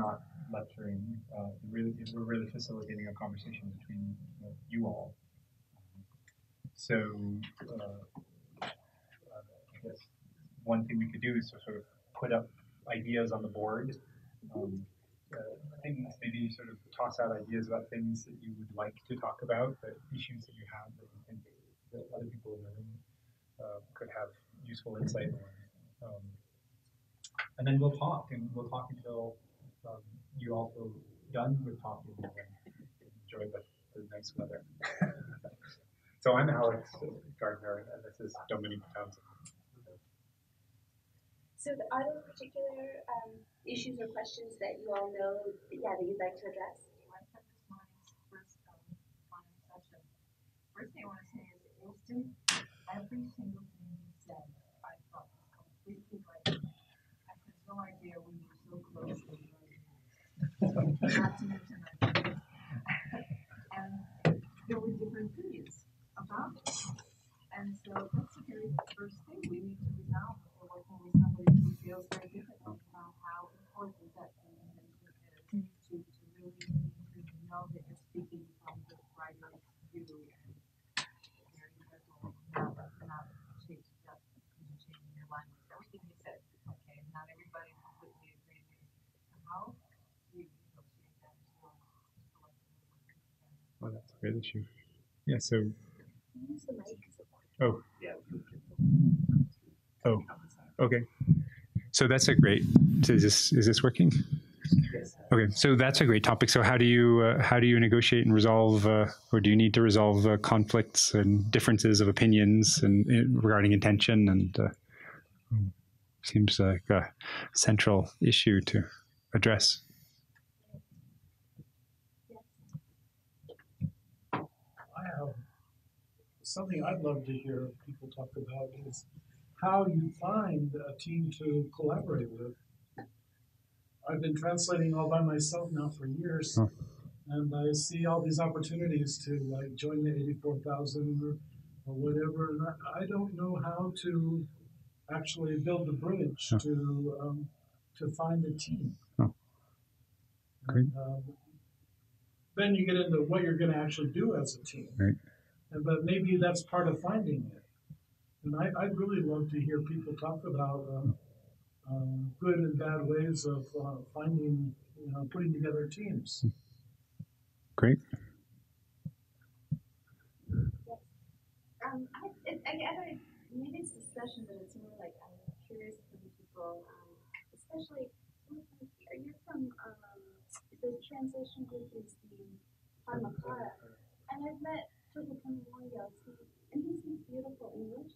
not lecturing. We're really facilitating a conversation between you all. So I guess one thing we could do is to sort of put up ideas on the board. Things, maybe sort of toss out ideas about things that you would like to talk about, the issues that you have that you think that other people in the room could have useful insight on. And then we'll talk until you all feel done with talking and enjoy the nice weather. So I'm Alex Gardner, and this is Dominique Townsend. So are there particular issues or questions that you all know that you'd like to address? I took this morning's first final session. First thing I want to say is instant. Every single thing you said, I thought was completely right. I had no idea we were so close to not to mention and there were different opinions about it. And so that's the very first thing we need to resolve if we're working with somebody who feels very differently about how important that communication is to really know that you're speaking from the writer's view and very careful not changing your language. Everything you said, okay, not everybody completely agrees. How do you negotiate that as well? Oh, that's a great issue. Yeah, so. Use the mic. Oh. Oh. Okay. So that's a great. Is this working? Yes. Okay. So that's a great topic. So how do you negotiate and resolve, or do you need to resolve conflicts and differences of opinions and regarding intention? And seems like a central issue to address. Something I'd love to hear people talk about is how you find a team to collaborate with. I've been translating all by myself now for years, and I see all these opportunities to like join the 84,000 or whatever, and I don't know how to actually build the bridge to find a team. Great. And, then you get into what you're going to actually do as a team. Right. But maybe that's part of finding it. And I'd really love to hear people talk about good and bad ways of finding, putting together teams. Great. Yes. I maybe it's discussion, but it's more like I'm curious from people, especially you're from the translation group is the Harmakara, and I've met and he speaks beautiful English.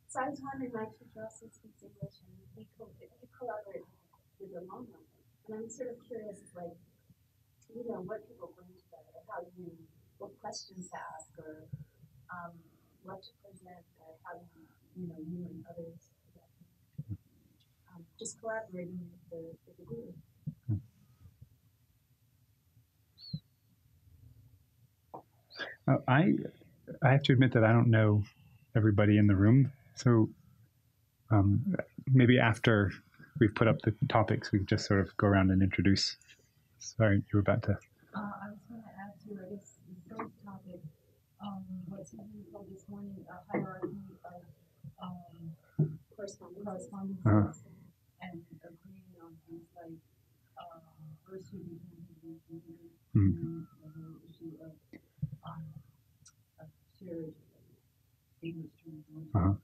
So I was wondering, my teacher also speaks English, and we collaborate with the long one. And I'm sort of curious, like, what people bring together, what questions to ask, or what to present, or how you and others just collaborating with the group. I have to admit that I don't know everybody in the room, so maybe after we've put up the topics, we could just sort of go around and introduce. Sorry, you were about to. I was going to add to, I guess, the first topic, what somebody called this morning, a hierarchy of correspondence and agreeing on things like first who the issue of shared English translation.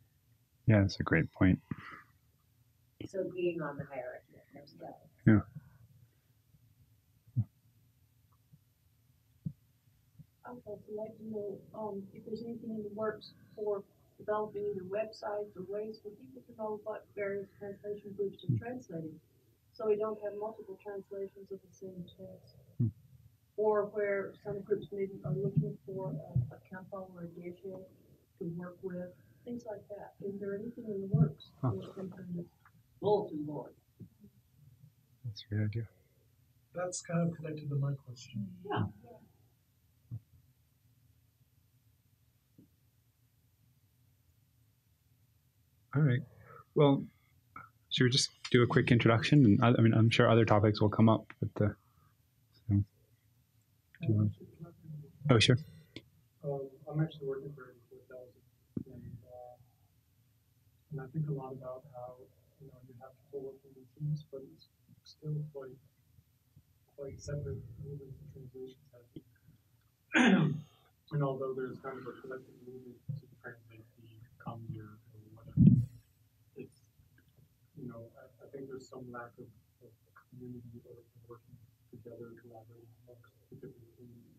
Yeah, that's a great point. So agreeing on the hierarchy of those levels. Yeah. I'd also like to know if there's anything in the works for developing either websites or ways for people to know what various translation groups are translating, so we don't have multiple translations of the same text. Or where some groups maybe are looking for a campo or a geshe to work with, things like that. Is there anything in the works for some kind of bulletin board? That's a good idea. That's kind of connected to my question. Yeah. All right. Well, should we just do a quick introduction? And I mean, I'm sure other topics will come up, but so. Do you want? Oh, sure. I'm actually working for 4,000, and I think a lot about how you have people working in teams, but it's still quite separate movements and translations happen. And although there's kind of a collective movement to translate the common year or whatever, it's I think there's some lack of community or working together, collaborating amongst the different teams.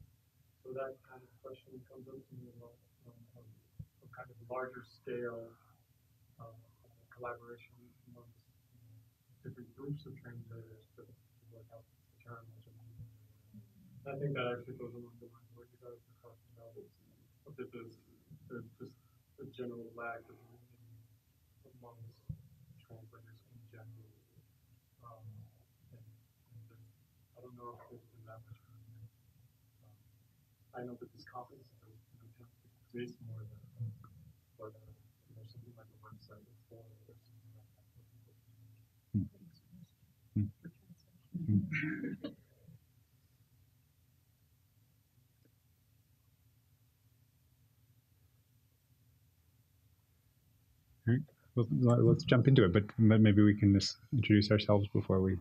So that kind of question comes up to me a lot of kind of larger scale collaboration amongst different groups of translators to work out the term. I think that actually goes along the lines of what you guys were talking about. That there's just a general lack of unity amongst translators in general. And I don't know if there's been that much movement. I know that this conference is kind of based more than, but something like a website or forum or something like that. All right. Well, let's jump into it, but maybe we can just introduce ourselves before we.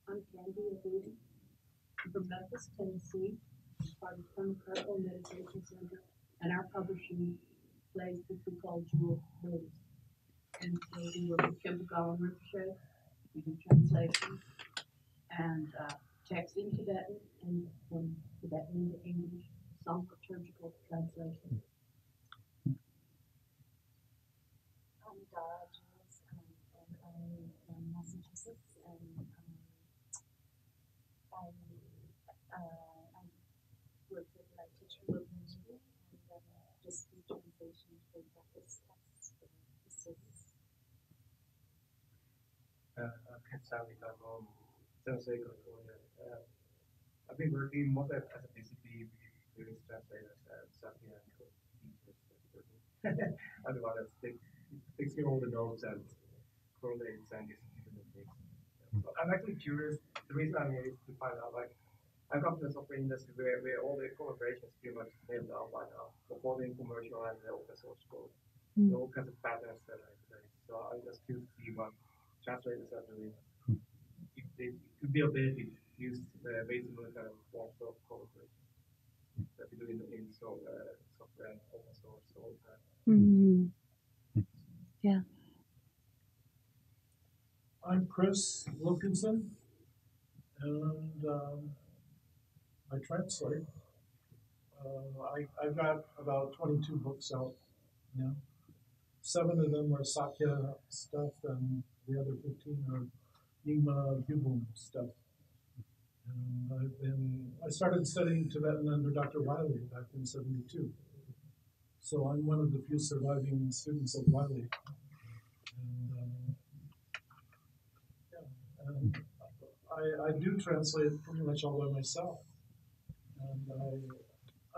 I'm Candy Abudi. I'm from Memphis, Tennessee. I'm part of the Meditation Center, and our publishing place which we call Jewel Books. And so we work with Kimberly Rinpoche. We do translation and text in Tibetan and from Tibetan into English, some liturgical translation. I'm Dara Jules, and I'm from Massachusetts, and I work with like teacher community and just do translation for practice tests for the service. I'm Tsadra from San Jose, California. I've been working mostly as a PCP with translators and Safia and teachers. I'm the one that fixing all the notes and correlates and executing the things. So I'm actually curious. The reason I'm here is to find out, like, I come to the software industry where all the collaboration is pretty much nailed down by now, for both in commercial and the open source code. All kinds of patterns that are in place. So I'm just curious to see what translators are doing. If they could be a benefit used based on the kind of forms of collaboration that we do in software and open source all the time. Yeah. I'm Chris Wilkinson, and I translate. I've got about 22 books out now. 7 of them are Sakya stuff, and the other 15 are Nyingma Gyubum stuff. And I started studying Tibetan under Dr. Wiley back in '72. So I'm one of the few surviving students of Wiley. And I do translate pretty much all by myself. And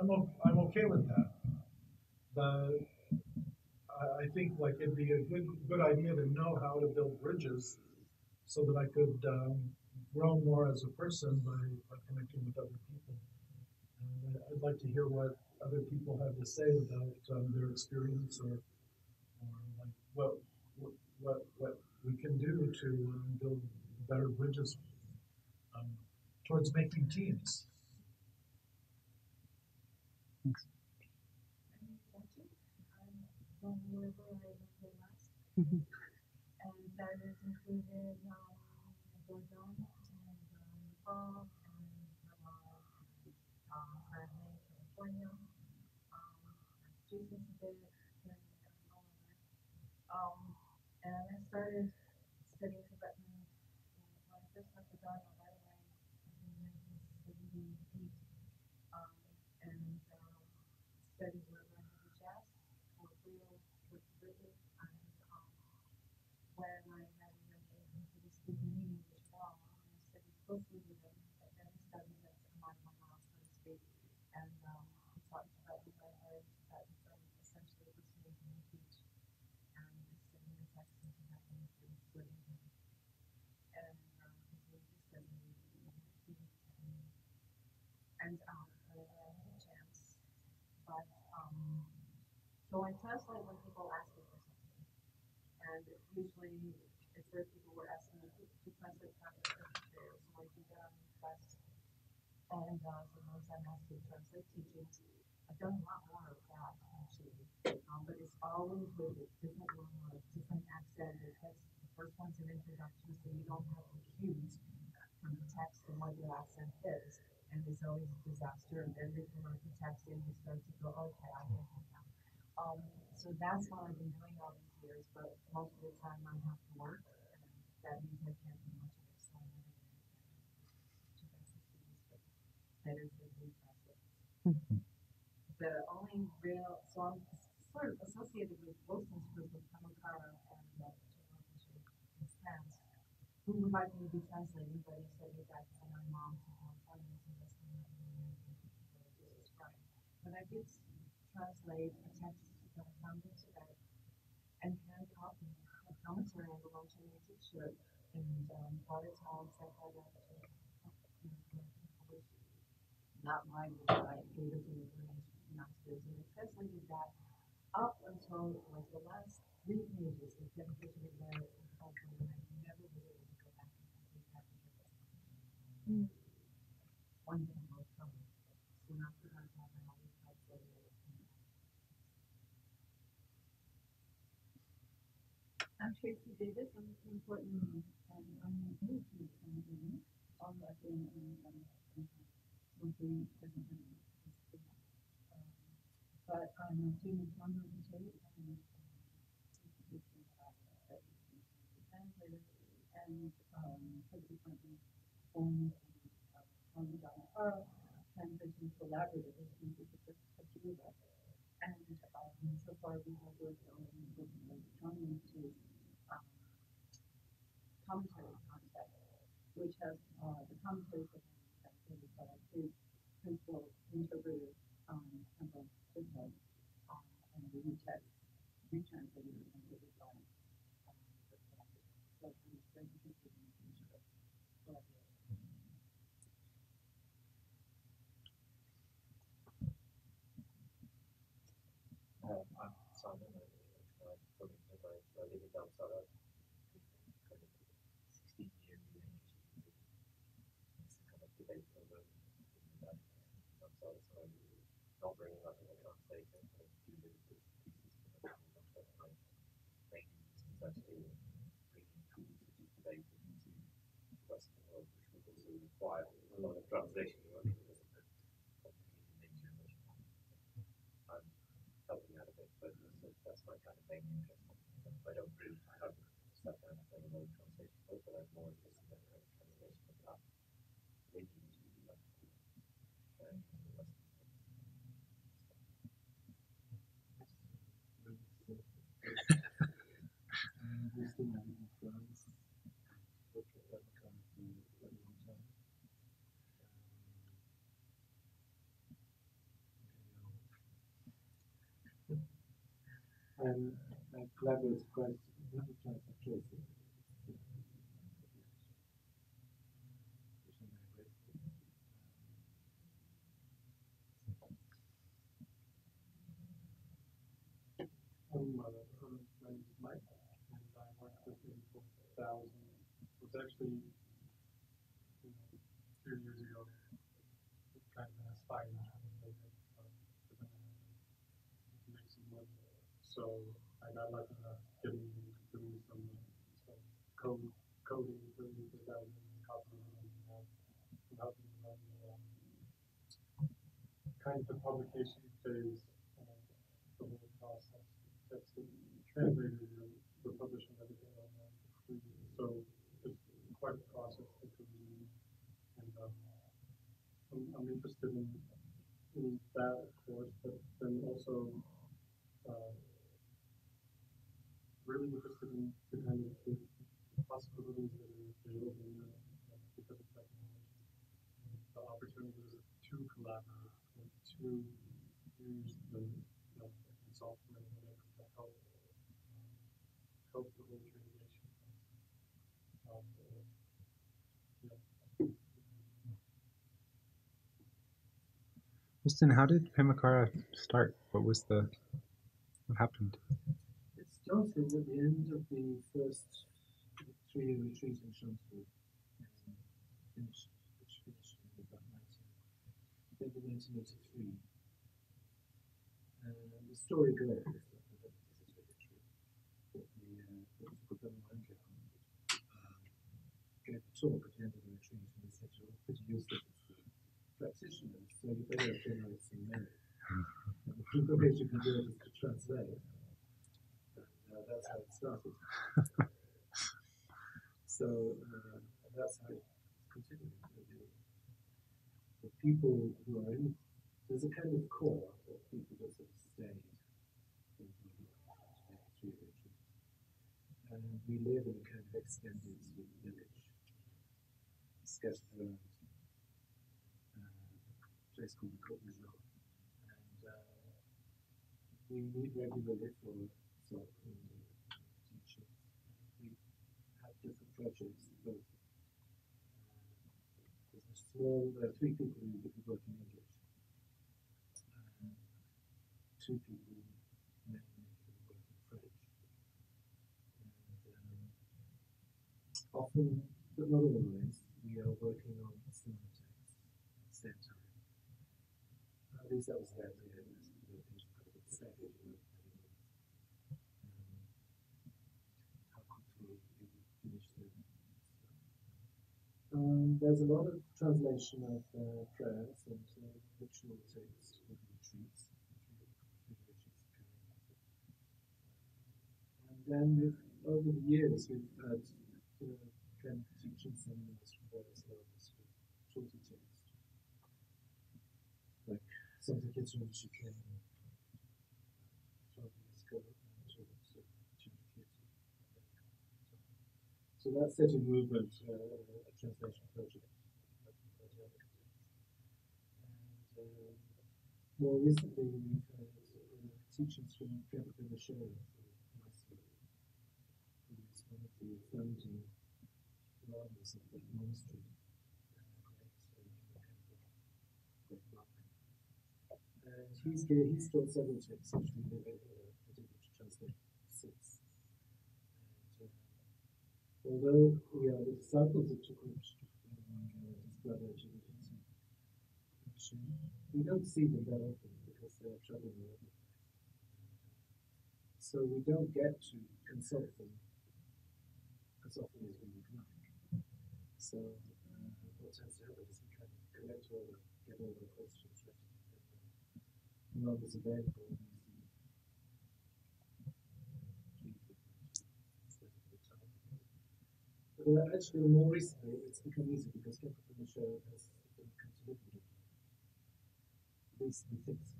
I'm okay with that. But I think like it'd be a good idea to know how to build bridges so that I could grow more as a person by connecting with other people. And I'd like to hear what other people have to say about their experience or like what we can do to build better bridges towards making teams. Thanks. I'm from wherever I lived the last, and that is included Gardner and Nepal and currently California, Massachusetts a bit, and Illinois. And I started studying Tibetan when I first went to Gardner right away in 1978, and studied where I had jazz, for real, with bridges, and when I had been able to speak in English well, I studied closely with them, and then I studied as a mile, so to speak, and he taught Tibetan, I learned Tibetan from essentially listening and teach, and singing the text into And whenever I have a chance. But so I translate when people ask me for something, and usually if there are people who are asking me to translate materials, so I do that on request. And sometimes I'm asked to translate teachings. I've done a lot more of that actually, but it's always with a different grammar, different accent. Because the first one's an introduction, so you don't have the cues from the text and what your accent is, and it's always a disaster. And then they promote the text, and you start to go, okay, I get it now. So that's what I've been doing all these years, but most of the time I have to work, and that means I can't do much of it. So I never really can do students, but better to do translations. The only real, so I'm sort of associated with Wilson's group of Kamakara and his friends who would like me to be translating, but he said he'd like to send my mom to California, so that's not really Jesus Christ. But I did translate a text that I found in Tibet and hand copy a commentary on the Long Chinese teacher and brought it to Tsadra to publish. Not widely, but I gave it to the masters, and I translated that up until like the last 3 pages of dedication of merit and culture, and I never was able to go back and complete that because one day will come. Soon after that time, I always translated it. I'm Tracy Davis. I'm from Portland, and I'm new to translating. All I've been mostly present, but I'm a student translator and translator, and subsequently formed translation collaborators, which is a Tsadra. And so far we have worked on Dominique to commentary concept, which has the commentaries have been translated by two principal interpreters of footnote, and the text retranslated and translated by the collaborators. So I'm very interested in the future of collaboration. I'm Simon. I live in Townsend. 16 years in English. It's kind of debate over that. So I'm not bringing up a translator, but do the thesis. My main reason is actually bringing tools such as debate into the Western world, which would also require a lot of translation work because of the complicated nature of it. I'm helping out a bit, but that's my kind of main interest. I haven't sat down and done a lot of translation work, but I'm more interested in that kind of translation of that lineage, if you like, into the Western space. We're still living in France. Worked with that company for a long time. And I collaborate quite with the Tracy. My name is Mike, and I worked with him for Townsend. It was actually 2 years ago. Kind of an aspiring translator, because I wanted to make some money. So I got lucky enough getting doing some coding for Townsend and copying and helping run kind of the publication phase, the whole process. That's the translator, we're publishing everything online for free. So it's quite a process that goes in, and I'm interested in that, of course, but then also really interested in the kind of the possibilities that are available now because of technology, and the opportunities to collaborate, and to use the software and whatever to help the whole translation process. Justin, how did Pimmakara start? What happened? It started at the end of the first 3-year retreat in Shanghai, which finished in about 1983. The story goes that this is really true. That the Buddha gave a talk at the end of the retreat, and he said, "You're pretty useless as practitioners, so you better generate some merit. And the ways you can do it is to translate." And that's how it started. So that's how it continued. The people who are in, there's a kind of core of people that sort of stayed in the 3 retreat. And we live in a kind of extended sort of village, scattered around a place called the Côte d'Azur. And we meet regularly for talking and teaching. We have different projects, both. There are 3 people who work in English, 2 people mainly who work in French, and often, but not always, we are working on similar texts at the same time. At least that was the idea. How quickly we would finish them. There's a lot of translation of prayers and ritual texts for the retreats. And then over the years, we've had kind of teaching seminars from various levels for shorter texts. Like something kids when she came 12 years ago and taught junior kids. So that's such a movement, a translation project. And more recently, we've had teachings from Gardner, who is one of the founding lamas of that monastery. And he's taught several texts, actually, I did translate 6. Although we are the disciples of Chukwuch and his brother Chibukinsu, we don't see them that often because they're traveling all over the place. So we don't get to consult them as often as we would like. So what tends to happen is we kind of get all the questions ready, and when is available, actually, more recently, it's become easy because Kemper from the show has come to live with it. At least he thinks so.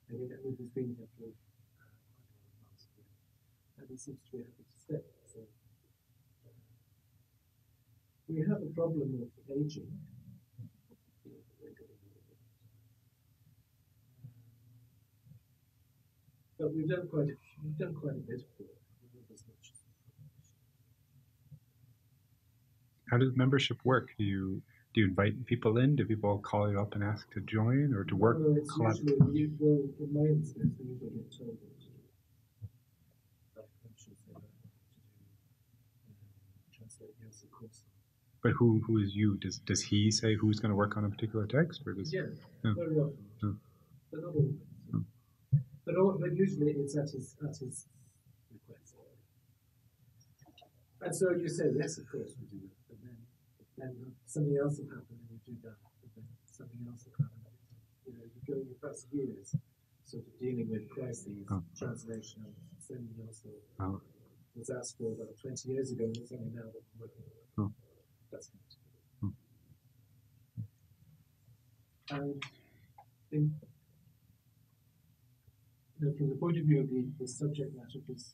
And he's been here for quite a lot of months already. And he seems to be happy to stay. So we have a problem of aging. But we've done quite a bit of work. Not as much as How does membership work? Do you invite people in? Do people call you up and ask to join or to work? No, it's usually, in my instance, we usually get told what to do. Like, I'm sure they have to translate yes, of course. But who is you? Does he say who's going to work on a particular text, or does? Yeah, very often, but not always. But usually it's at his request. And so you say yes, of course we do that. But then something else will happen and you do that. But then something else will happen. You go in the past years, sort of dealing with crises, translation, and something else that was asked for about 20 years ago, and it's only now that we're working on it. That's it. And from the point of view of the subject matter of this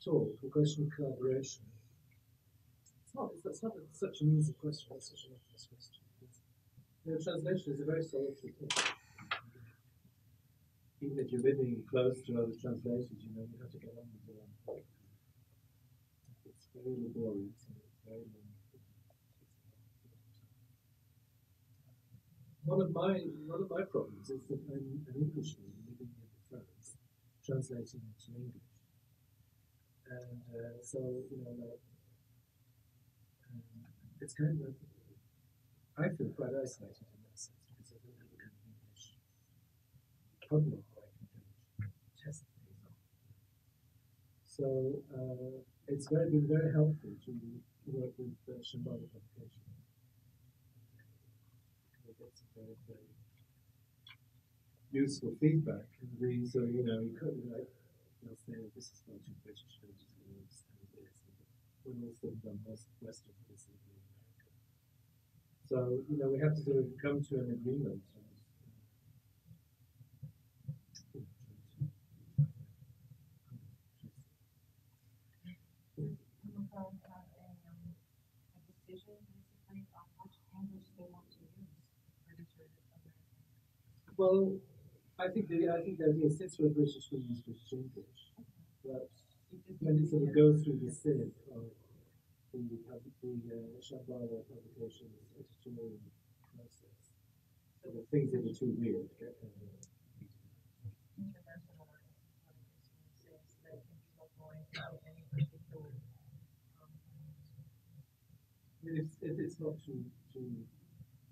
talk, the question of collaboration, it's not such an easy question, it's such an obvious question. Translation is a very solitary thing. Even if you're living close to other translators, you have to get on with your own work. It's very laborious and it's very long. one of my problems is that I'm an Englishman living in France, translating into English, and so like, it's kind of I feel quite isolated in that sense because I don't have a kind of English public where I can kind of test things on. So it's been very helpful to work with Shambhala publications. We get some very, very useful feedback. And so, you could like, they'll say, oh, this is not too British, you'll just understand this. And when all said and done, most Western is in America. So, we have to sort of come to an agreement. Decision basically on which English they want to use, British or American? Well, I think the idea is since we're British, we use British English. But when it sort of goes through the sieve of the Shambhala publications editorial process, so the things that are too weird get kind of Internationalized, what I guess you would say, so that it can be local into any particular. I mean, if it's not too extreme,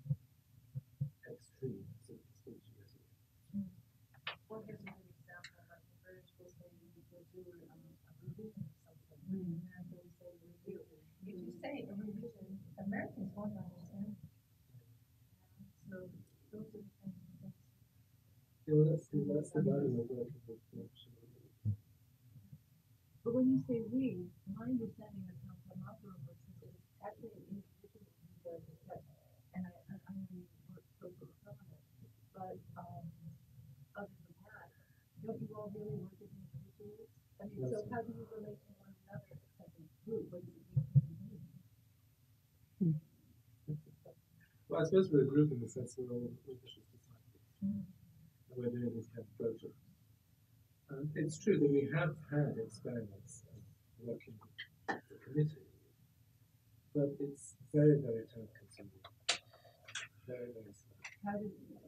so it's still too easy. What gives a good example? Like the British will say you will do a revision of something. In America we say review. If you say a revision, Americans won't understand. So those are the things we think. Yeah, well, that's the value of working with Shambhala. But when you say we, my understanding of how collaborator works is that it's actually an individual who does the text. And I only work closely with some of it. But other than that, don't you all really work as individuals? I mean, so how do you relate to one another except in group? What does it mean to you? Well, I suppose we're a group in the sense we're all ambitious disciples. And we're doing this kind of project. It's true that we have had experiments working as a committee, but it's very, very time consuming. Very, very slow.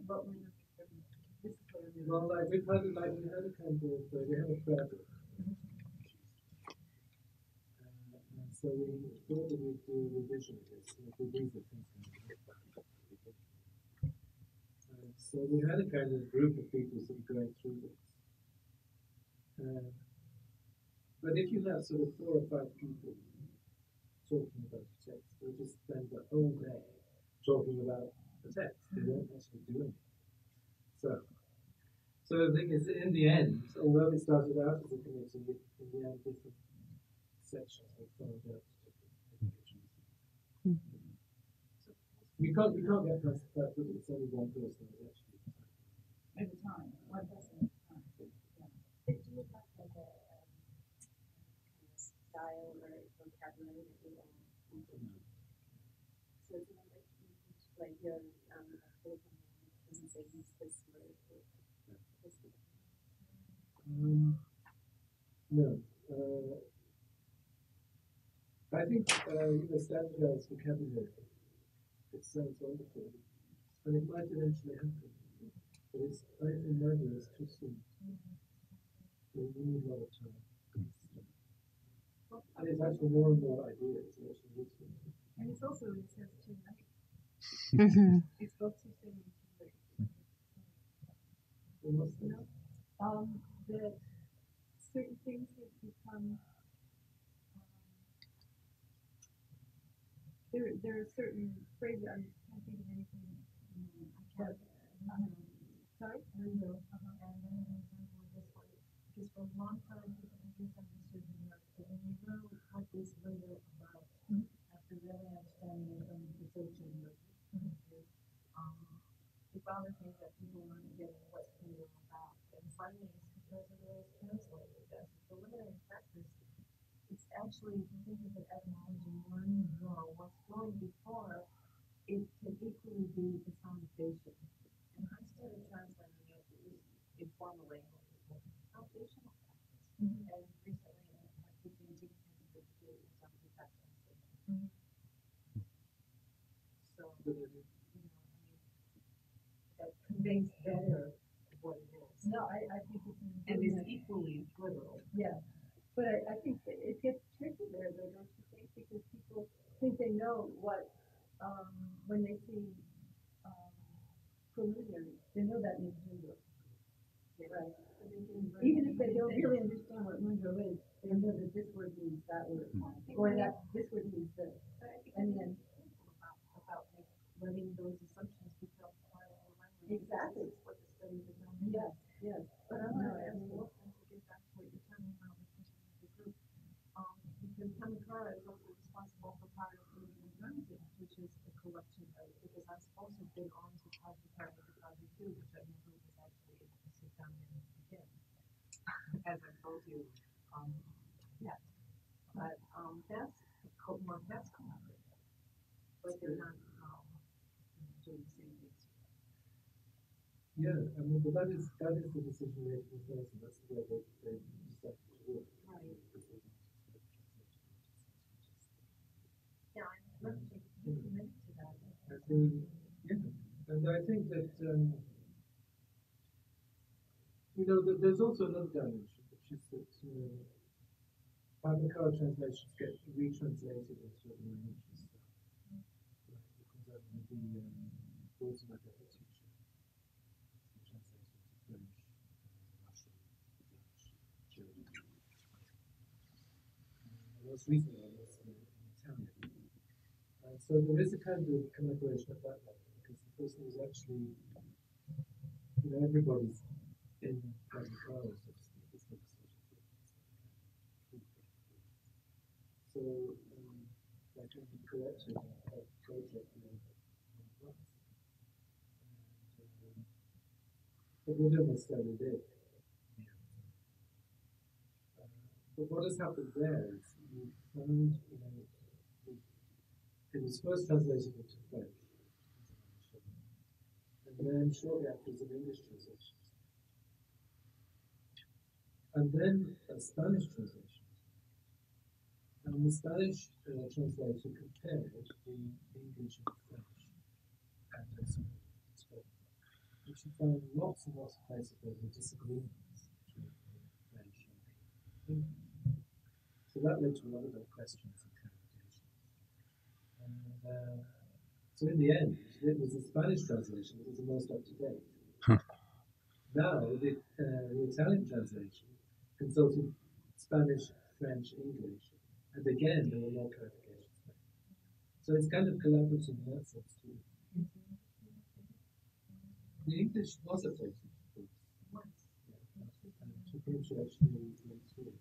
What were those experiments? This is what I really Well, like we had a kind of, we had a prayer book. And so we thought that we'd do a revision of this, and if these are things we can look back at the beginning. So we had a kind of group of people sort of going through this. But if you have sort of 4 or 5 people talking about the text, they just spend the whole day talking about the text. They don't actually do anything. So the thing is, in the end, although it started out as a committee, in the end, different sections were formed out to different individuals. We can't get past the fact that it's only one person who's actually at a time. One person at a time. Do you have like a style or vocabulary that you all so it's not like your doesn't say use this word or this word. No. I think standardized vocabulary. It sounds wonderful, and it might eventually happen. But in my view, it's too soon. We need a lot of time. And it's actually more and more ideas. It's actually useful. And it's also, it says too late. It's both too soon and too late. That certain things have become, there are certain phrases, I can't think of anything. Sorry? And then an example of this one. Because for a long time, people have misunderstood the word. So when you know what is later about, after really understanding it from the social is, the other things that people weren't getting what's later about. And finally, it's because of the way it's translated. As a preliminary practice, it's actually, if you think of the etymology, one draw, what's going before, it can equally be the foundation. And I started translating it informally, foundational practice. And recently, my teaching has a big deal on that translation. So, makes better what it is. No, I think it's an And improvement. it's equally literal. Yeah, but I think that it gets tricky there, though, don't you think? Because people think they know what, when they see preliminary, they know that means Mundo. Right. Even if they don't really understand what Mundo is, they know that this word means that word, or that this word means this. And then About letting those assumptions become part of the language. exactly. This is what the study of the ground Yes, yes. But I want to ask you also to get back to what you're talking about with the group. Because Kamikara is also responsible for part of the transit, which is the collection of, because I've also been on to project part of the project too, which I never was actually able to sit down and begin. As I told you, yeah. But that's that's collaborative. But they're not doing the same things. Yeah, I mean, but that is the decision making person. That's the way they decide to work. Right. Yeah, I'm committed to that. I think, yeah, and I think that there's also another dimension, which is that Kamikara translations get retranslated into other languages. Like, the words like a teacher. Translated to French, Russian, Dutch, German. Most recently, I was in Italian. So there is a kind of collaboration at that level, because the person was actually, everybody's in Kamikara, so to speak. It's not a social group. So, by trying to correct a project but they don't necessarily live. But what has happened there is you found, it was first translated into French, and then shortly after it was an English translation, and then a Spanish translation. And the Spanish translator compared the English and French, and also spoken. And she found lots and lots of places where there were disagreements between French and English. So that led to a lot of questions and clarifications. And so in the end, it was the Spanish translation that was the most up to date. Now the Italian translation consulted Spanish, French, English, and again there were more clarifications made. So it's kind of collaborative in that sense too. The English was updated, of course. To prove to actually went through it.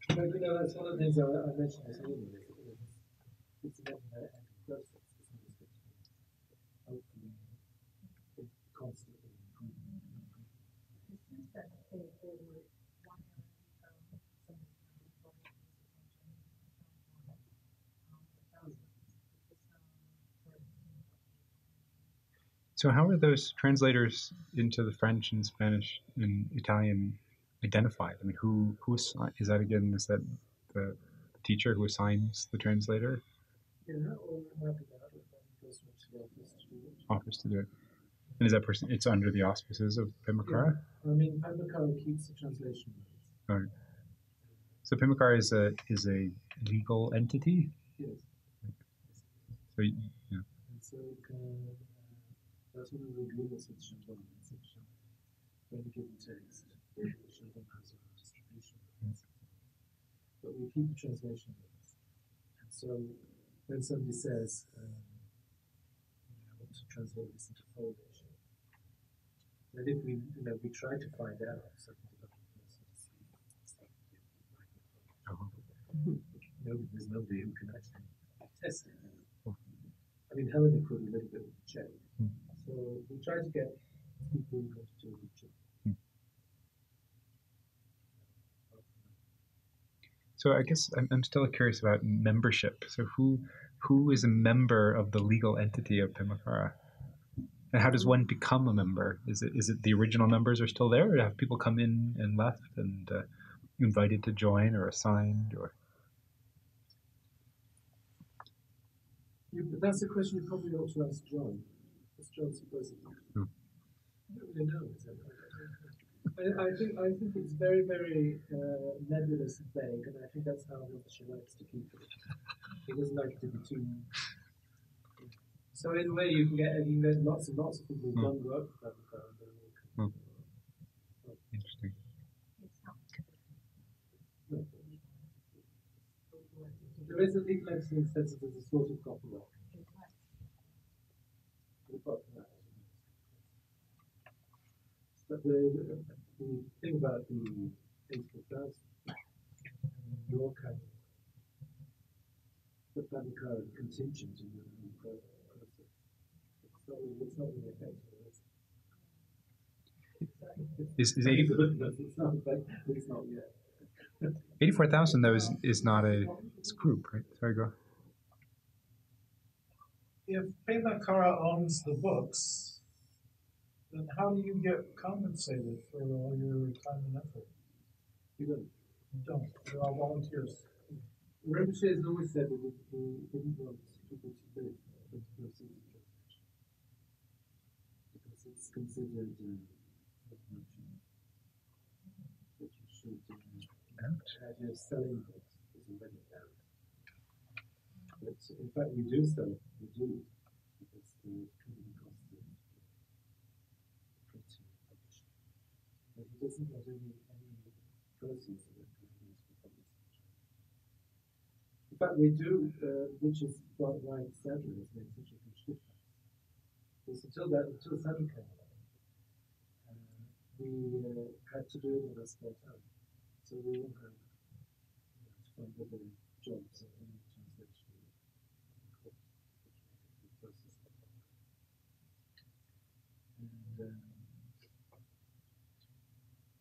But that's one of the things I mentioned this earlier. It's an active process. It's not just hopefully constantly improving. It seems that they were wanting So how are those translators into the French and Spanish and Italian identified? I mean, who is that again? Is that the teacher who assigns the translator? Yeah, or goes to the office to do it. Offers to do it. And is that person? It's under the auspices of Pimikara? Yeah. I mean, Pimikara keeps the translation rights. All right. So Pimikara is a legal entity. Yes. So yeah. And so that's one of the agreements with Chambon. When we give the text, Chambon has a distribution rights. But we keep the translation rights. And so when somebody says, I want to translate this into Polish, then if we try to find out something about the person, there's nobody who can actually test it. I mean, Helena could a little bit of a check. So we try to get people who want to do the job. So I guess I'm still curious about membership. So who is a member of the legal entity of Pimikara? And how does one become a member? Is it the original members are still there, or have people come in and left and invited to join or assigned or? But that's a question you probably ought to ask John. What's John's supposed to do? Nobody knows. I think it's very, very nebulous and vague, and I think that's how much he likes to keep it. He doesn't like it to be too. So in a way, you can get lots and lots of people who've done work with that. Interesting. There is a legal entity in the sense that there's a sort of copyright. But the thing about the 84,000, you're kind of put that in kind of contingent in your own process. It's not really effective. Is it's not effective, it's not yet. 84,000 though is not a group, right? Sorry, go. If Paymakara owns the books, then how do you get compensated for all your time and effort? You don't. You don't. They're all volunteers. Rinpoche has always said that we didn't want people to live for the purposes of translation. Because it's considered that you should the idea of selling books is already out. But in fact we do sell it, because the company costs it printing and publishing. But he doesn't get any proceeds of it that he used for publishing. In fact, we do, which is why Tsadra has made such a huge difference. Because until Tsadra came along, we had to do it in our spare time. So we all had to find other jobs in translation course, which made the process a lot longer.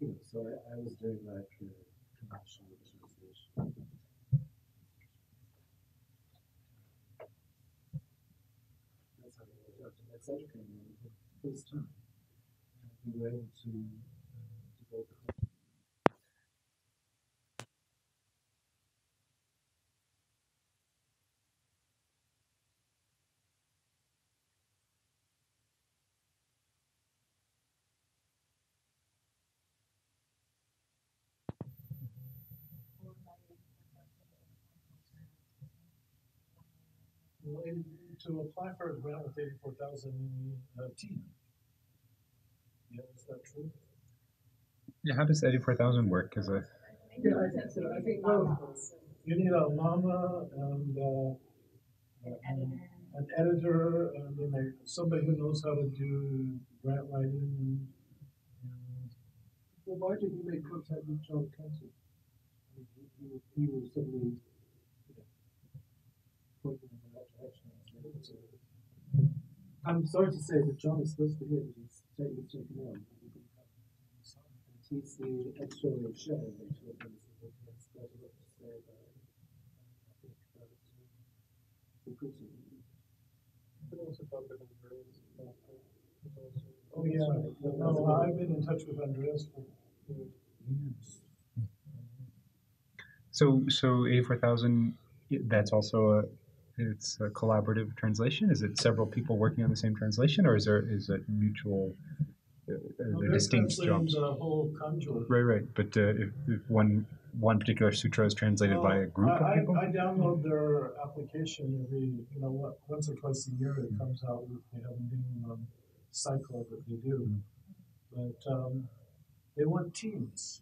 And so I was doing like commercial translation. That's how it worked out. And that's educating me for the first time. We were able to develop a company. Well, to apply for a grant with 84,000, you need a team. Yeah, is that true? Yeah, how does 84,000 work as a? Yeah, I think so. I think You need a llama and an editor, and then somebody who knows how to do grant writing. Well, why didn't you make contact with John Cantor? I mean, he was suddenly pointing in that direction. I'm sorry to say that John is supposed to be here, but he's taken on. He's the editorial chair, which he has quite a lot to say about, I think, about recruiting. You could also talk with Andreas about that. Oh yeah, no, I've been in touch with Andreas for years. So 84,000. That's also it's a collaborative translation. Is it several people working on the same translation, or is it mutual? They're distinct jobs. The whole conjure. Right. But if one particular sutra is translated by a group of people, I download their application once or twice a year. It comes out. They have a new cycle that they do, but they want teams,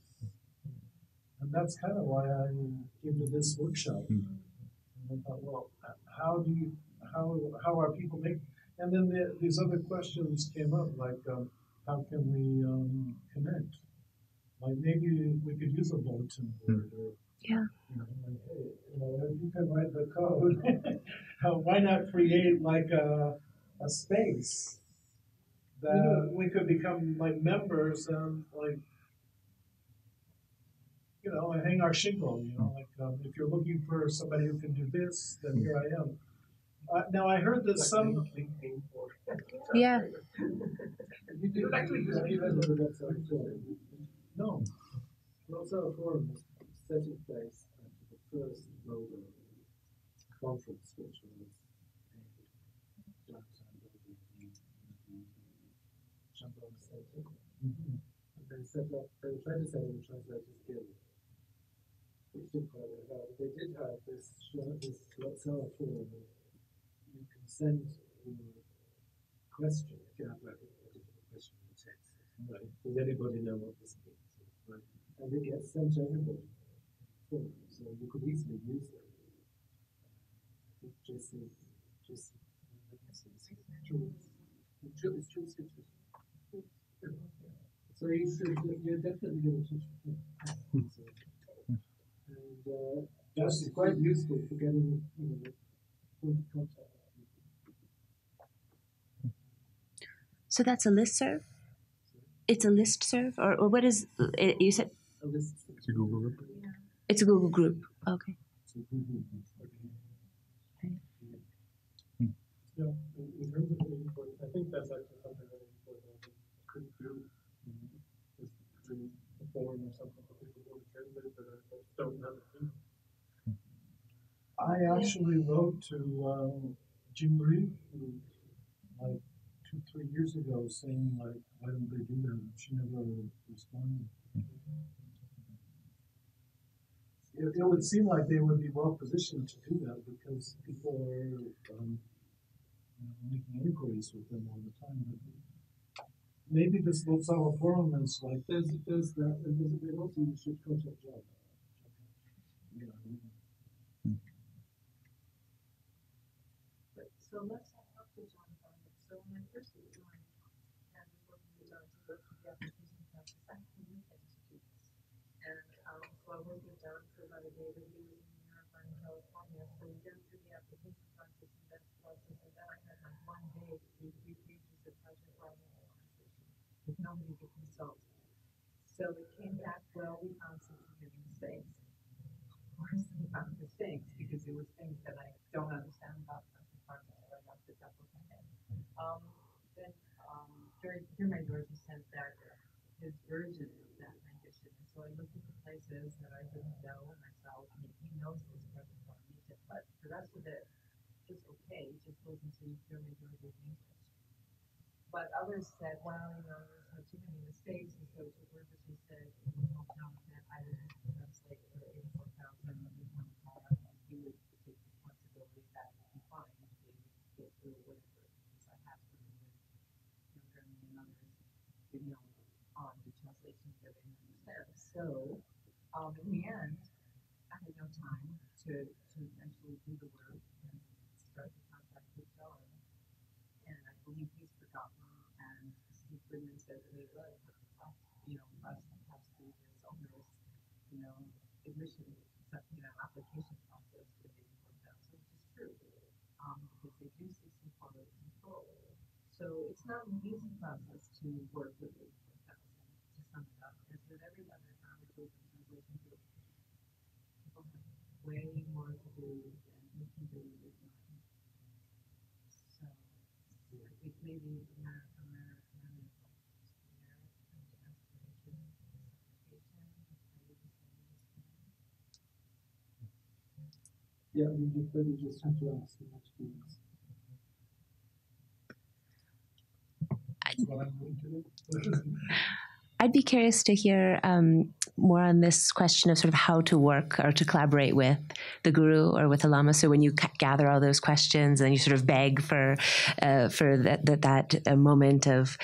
and that's kind of why I came to this workshop. And I thought, well, how are people making? And then these other questions came up, like how can we connect? Like maybe we could use a bulletin board, or like, hey, if you can write the code, why not create like a space that we could become like members and like hang our shingle. Like if you're looking for somebody who can do this, then here I am. Now I heard that some. Yeah. You do actually use the website. No. Also, a forum was set in place after the first global conference, which was jump on the center. And they were trying to set up a Translators Guild, which didn't quite work out. They did have this Excel form. You can send your question if you have like a particular question in the text. Right? Does anybody know what this means? Right? And it gets sent to everybody. So you could easily use them. I think Jesse, it's Jules. So you're definitely going to teach them. And that's quite useful for getting, the point of contact. So that's a listserv? It's a listserv? Or what is it? You said? A list. It's a Google group. It's a Google group. Okay. Yeah, in terms of the import, I think that's actually something really important that we could do, is to create a forum or something for people who are translate that don't have a team. I actually wrote to Jimri like 2-3 years ago saying like, why don't they do that? She never responded. It would seem like they would be well positioned to do that because people are making inquiries with them all the time. But maybe this Lotsawa forum is like there's that, and there's a bit also you should contact John. So let's talk to John about it. So when I first was joined and was working with John to go through the application process, I had to do this. And so I worked with John for about a day that he was in New York, California. So we went through the application process and that process, and then I had like one day to do 3 pages of project writing and translation with nobody to consult. So it came back, well, we found some computer mistakes. Of course, we found mistakes because it was things that I don't understand about the project that I got to pick up with my head. Then Here My Georgia sent back his version of that rendition. And so I looked at the places that I didn't know and I saw, he knows this project for me, but the rest of it, just okay, it just goes into Here My Georgia in English. But others said, well, there's not too many mistakes, and so to word that he said, Jonathan, I would have to translate for 84,000 and he would take responsibility of that would be fine if they get through whatever things I have to do with German and others, on the translation that I understand. So, in the end, I had no time to actually do the work and start the contact with John. And I believe he's forgotten. And Steve Goodman said to me, look, us past 3 years owners, admission, application process with 84,000, which is true, because they do see some quality control. So it's not an easy process to work with 84,000, to sum it up, because with every other language translation group, people have way more to do than we can do with mine. So I think maybe Yeah, you really just have to ask the next students. That's what I'm going to do. I'd be curious to hear more on this question of sort of how to work or to collaborate with the guru or with a lama. So when you gather all those questions and you sort of beg for that moment of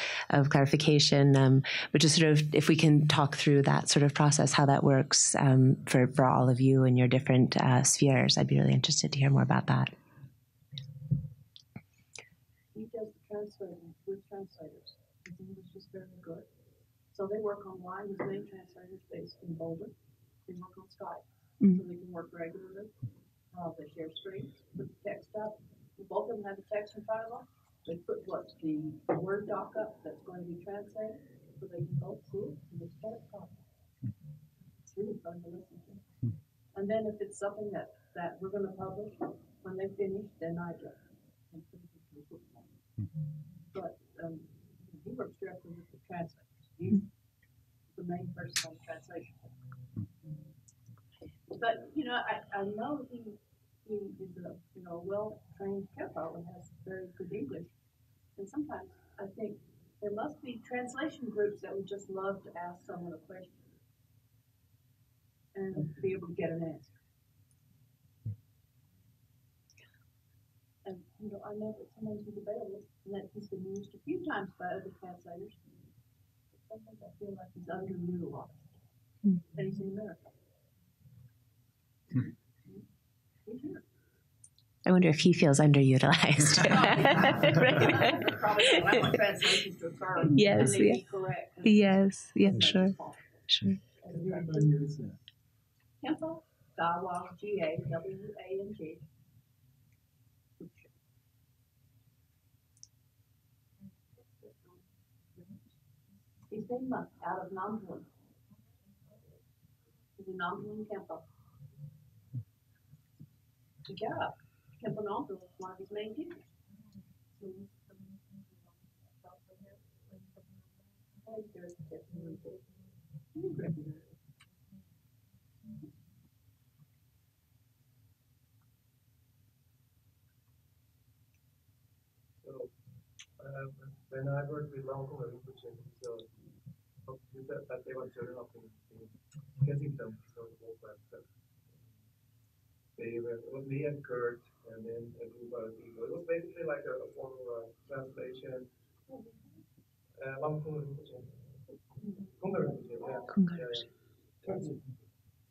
clarification, which is sort of, if we can talk through that sort of process, how that works for all of you in your different spheres, I'd be really interested to hear more about that. He does the translating with translators. His English is very good. So they work online. His main translator is based in Boulder. They work on Skype, so they can work regularly. They share screens, put the text up. Both of them have the text in front of them. They put the Word doc up that's going to be translated, so they can both see it and they start talking. It's really fun to listen to. And then if it's something that we're going to publish, when they finish, then I get and put it into a book form. But he works directly with the translators. He's the main person on the translation. But I know he is a well-trained CAPO and has very good English. And sometimes I think there must be be translation groups that would just love to ask someone a question and be able to get an answer. And, you know, I know that sometimes he's available, and that he's been used a few times by other translators. But sometimes I feel like he's underutilized. And he's in America. He's here. I wonder if he feels underutilized. Probably allow my translations to occur. Yes, and they yeah. be correct. Yes, yeah, sure. Sure. Temple, Gawang, G-A-W-A-N-G. He's been out of Namdalin. He's in Namdalin Temple. Yeah, Temple Namdalin is one of his main teachers. So, when I worked with local language, so that they were turning up in Kensington, so it was like it was me and Kurt, and then a group of other people. It was basically like a formal translation.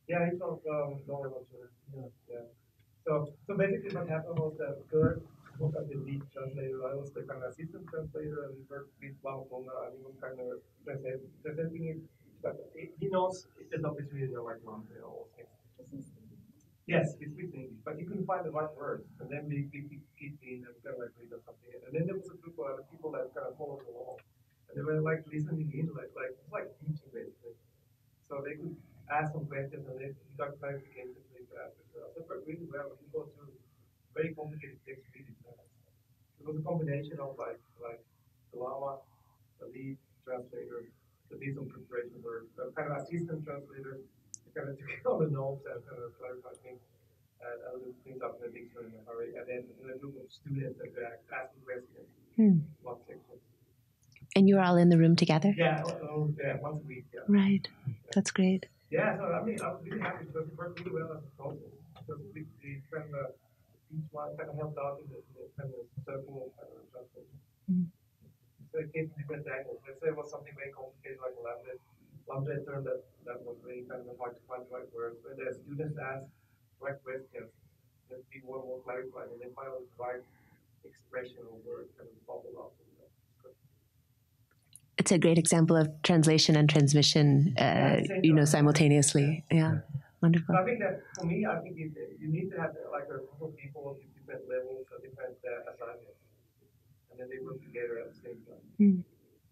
Yeah, he's from Norway. Yeah. So basically what happened was that Kurt was like the lead translator. I was the kind of assistant translator, and we worked with Lampunga, and he was kind of presenting it. But he knows the topics really like Lampunga or yes, he speaks English, but he couldn't find the right words. And then we kicked in and kind of like read or something. And then there was a group of other people that kind of followed along. And they were like listening in, it's like teaching basically. So they could ask some questions and then he got clarification pretty fast. So it worked really well. He got to very complicated text really fast. It was a combination of like the Lama, the lead translator, the did some preparation work, kind of assistant translator. Kind of took all the notes and kind of clarified things and other things up in the dictionary in a hurry. And then a group of students that were asking questions. One section. And you were all in the room together? Yeah, once a week. Yeah. Right. That's great. Yeah, so I mean, I was really happy because it worked really well as a process. Because we kind of, each one kind of helped out in the kind of circle of translation. So it came to different angles. Let's say it was something very complicated like lambda term that was really kind of hard to find the right words. When the students ask right questions, then people were more clarified, and then finally the right expression or word kind of bubble up. It's a great example of translation and transmission, simultaneously. Yeah, wonderful. So I think that for me, I think you need to have like a group of people with different levels or different assignments, and then they work together at the same time.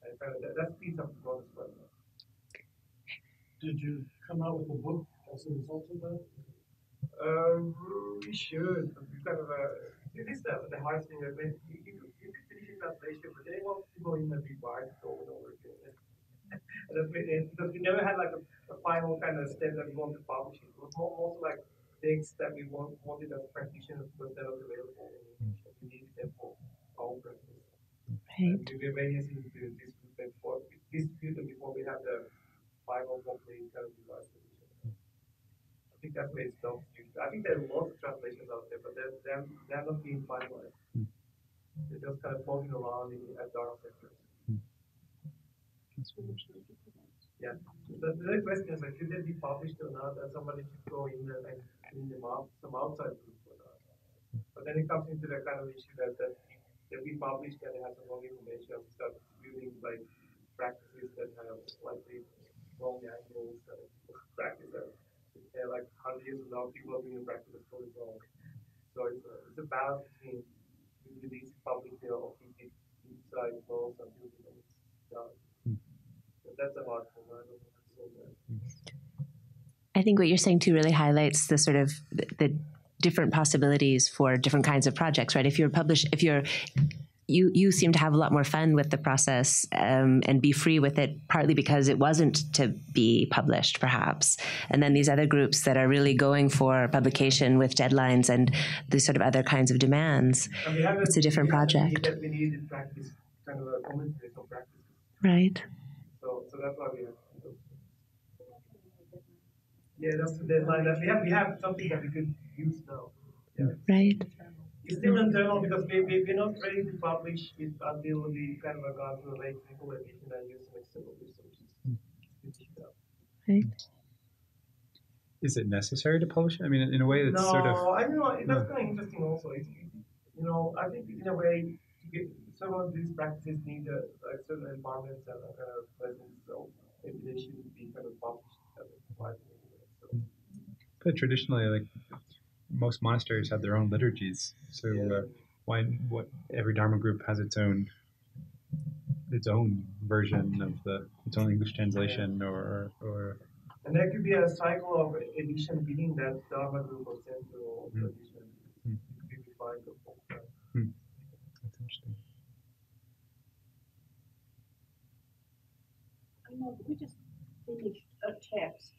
And kind of that speeds up the process quite a lot. Did you come out with a book as a result of that? We should. We kind of it is the hardest thing. I mean, you finish a translation, but then you want to go in and revise it over and over again. And that's really, because we never had like a final kind of step that we wanted to publish it. It was more like things that we wanted as practitioners because they were available in English and we needed them for our own practice. Right. And we were very hesitant to distribute them before we had the final complete kind of device edition. I think that's where it stops. I think there are lots of translations out there, but they're not being finalized. They're just kind of floating around at dark sectors. Yeah. The question is like, should they be published or not? And somebody should go in and clean them up, some outside group or not. But then it comes into the kind of issue that they'll be published and they have some wrong information and start distributing like practices that have slightly wrong angles and practice that like 100 years ago people are doing a practice that's totally wrong. So it's a balance between release publicly or keep it inside close until it's done. But that's a hard one. I don't know how to solve that. I think what you're saying too really highlights the sort of the different possibilities for different kinds of projects, right? You seem to have a lot more fun with the process and be free with it, partly because it wasn't to be published, perhaps. And then these other groups that are really going for publication with deadlines and these sort of other kinds of demands. It's a different project. We needed practice, kind of a commentary on practice. Right. So that's why we have. Yeah, that's the deadline that we have something that we could use now. Yeah. Right. It's still internal because we're not ready to publish it until we kind of got to a technical edition and use some external resources. Right. Is it necessary to publish it? I mean, in a way, it's sort of. No, I don't know. That's kind of interesting. Also, I think in a way, to get some of these practices need like certain environments and a kind of presence. So maybe they shouldn't be kind of published as a widely. So. But traditionally, like most monasteries have their own liturgies, so every Dharma group has its own version of its own English translation, or. And there could be a cycle of edition within that Dharma group or central tradition. It could be refined or That's interesting. I know we just finished a text,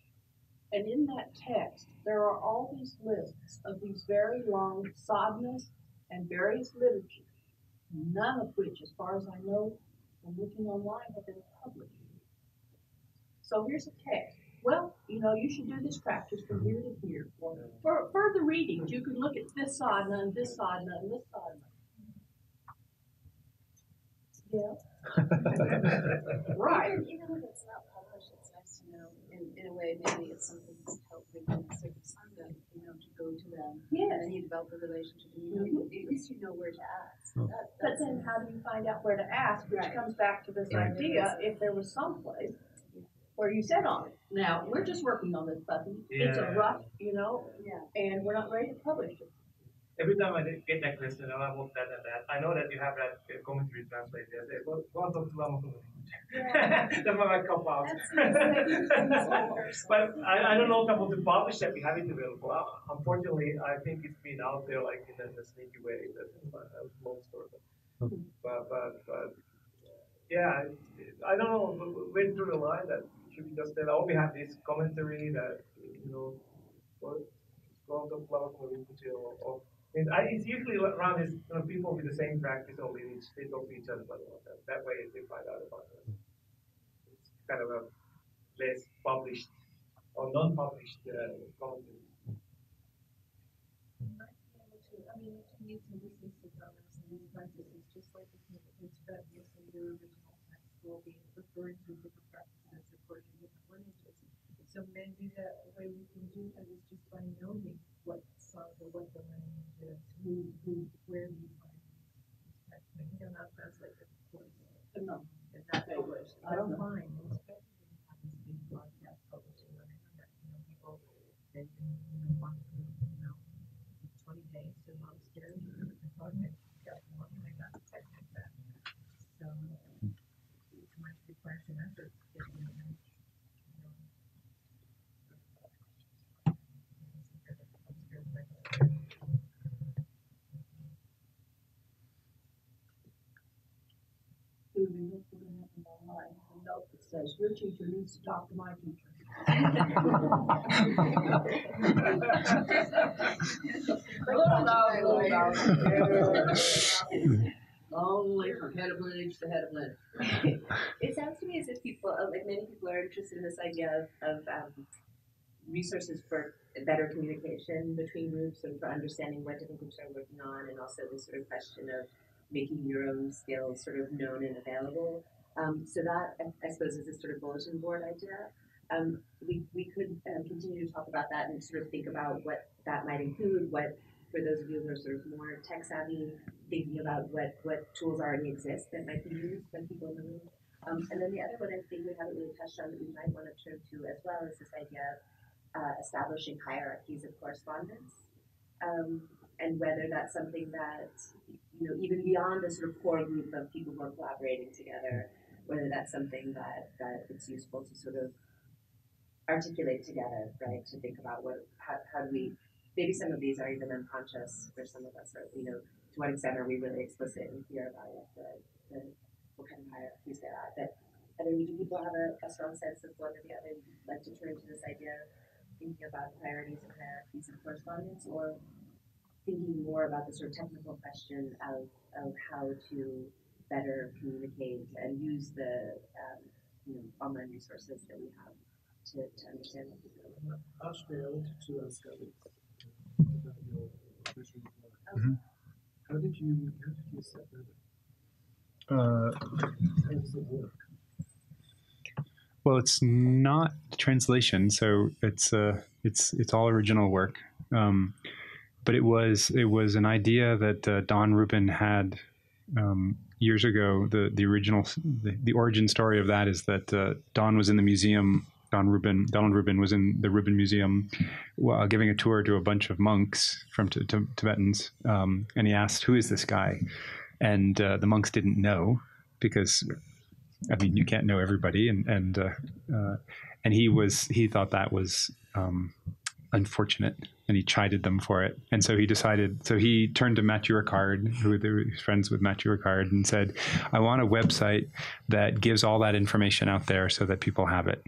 and in that text there are all these lists of these very long sadhanas and various liturgies, none of which, as far as I know, from looking online, have been published. So here's a text. Well, you should do this practice from here to here. For further readings, you could look at this sadhana and this sadhana and this sadhana. Yeah. Right. Even if it's not published, it's nice to know. In a way, maybe it's something that's helping certain sangha, to go to them. Yes. And then you develop a relationship, and at least you know where to ask. But then how do you find out where to ask? Which comes back to this idea, if there was some place where you said on it. Now, we're just working on this button. It's a rough, and we're not ready to publish it. Every time I get that question, I want that and that. I know that you have that commentary translated. I say, well, go and talk to Lama. That might come out. But I don't know if I'm able to publish that. We have it available. Unfortunately, I think it's been out there like in a sneaky way. That's a long story. But yeah, I don't know where to draw the line. That should we just say, oh, we have this commentary that go to Lama or it's usually around this people with the same practice or lineage. They talk to each other about that way they find out about it. It's kind of a less published or non-published commentary. You might be able to, you can use Ulysses to govern some of these practices, just like the Tibet use in the original text will be referring to different practices according to different lineages. So maybe the way we can do that is just by knowing what sangha, what the lineage is, where do you find these texts? I mean, you don't translate it, of course. No, it's not published. I don't mind, especially when you have this big broadcast publishing on the internet. People they can want to 20 days to monastery and talk and got one and they got a text like that. So it might require some effort to get the image. A note that says, your teacher needs to talk to my teacher. Only from head of lineage to head of lineage. It sounds to me as if people, like many people, are interested in this idea of resources for better communication between groups and for understanding what different groups are working on, and also this sort of question of making your own skills sort of known and available. So that, I suppose, is a sort of bulletin board idea. We could continue to talk about that and sort of think about what that might include, what, for those of you who are sort of more tech savvy, thinking about what tools already exist that might be used by people in the room. And then the other one I think we haven't really touched on that we might want to turn to as well is this idea of establishing hierarchies of correspondence, and whether that's something that, even beyond the sort of core group of people who are collaborating together, whether that's something that it's useful to sort of articulate together, right? To think about how do we, maybe some of these are even unconscious for some of us, or, to what extent are we really explicit and clear about what kind of hierarchies there are. But do people have a strong sense of one or the other? You'd like to turn to this idea of thinking about priorities and hierarchies of correspondence, or thinking more about the sort of technical question of how to better communicate and use the online resources that we have to understand what people are doing. Ashby, I wanted to ask Alex about your vision for Mhm. How did you set that up? How does it work? Well, it's not translation, so it's all original work. But it was an idea that Don Rubin had years ago. The origin story of that is that Don was in the museum. Donald Rubin was in the Rubin Museum, giving a tour to a bunch of monks from Tibetans, and he asked, "Who is this guy?" And the monks didn't know, because I mean, you can't know everybody, and he thought that was unfortunate, and he chided them for it. And so he turned to Mathieu Ricard, who was friends with Mathieu Ricard, and said, "I want a website that gives all that information out there so that people have it."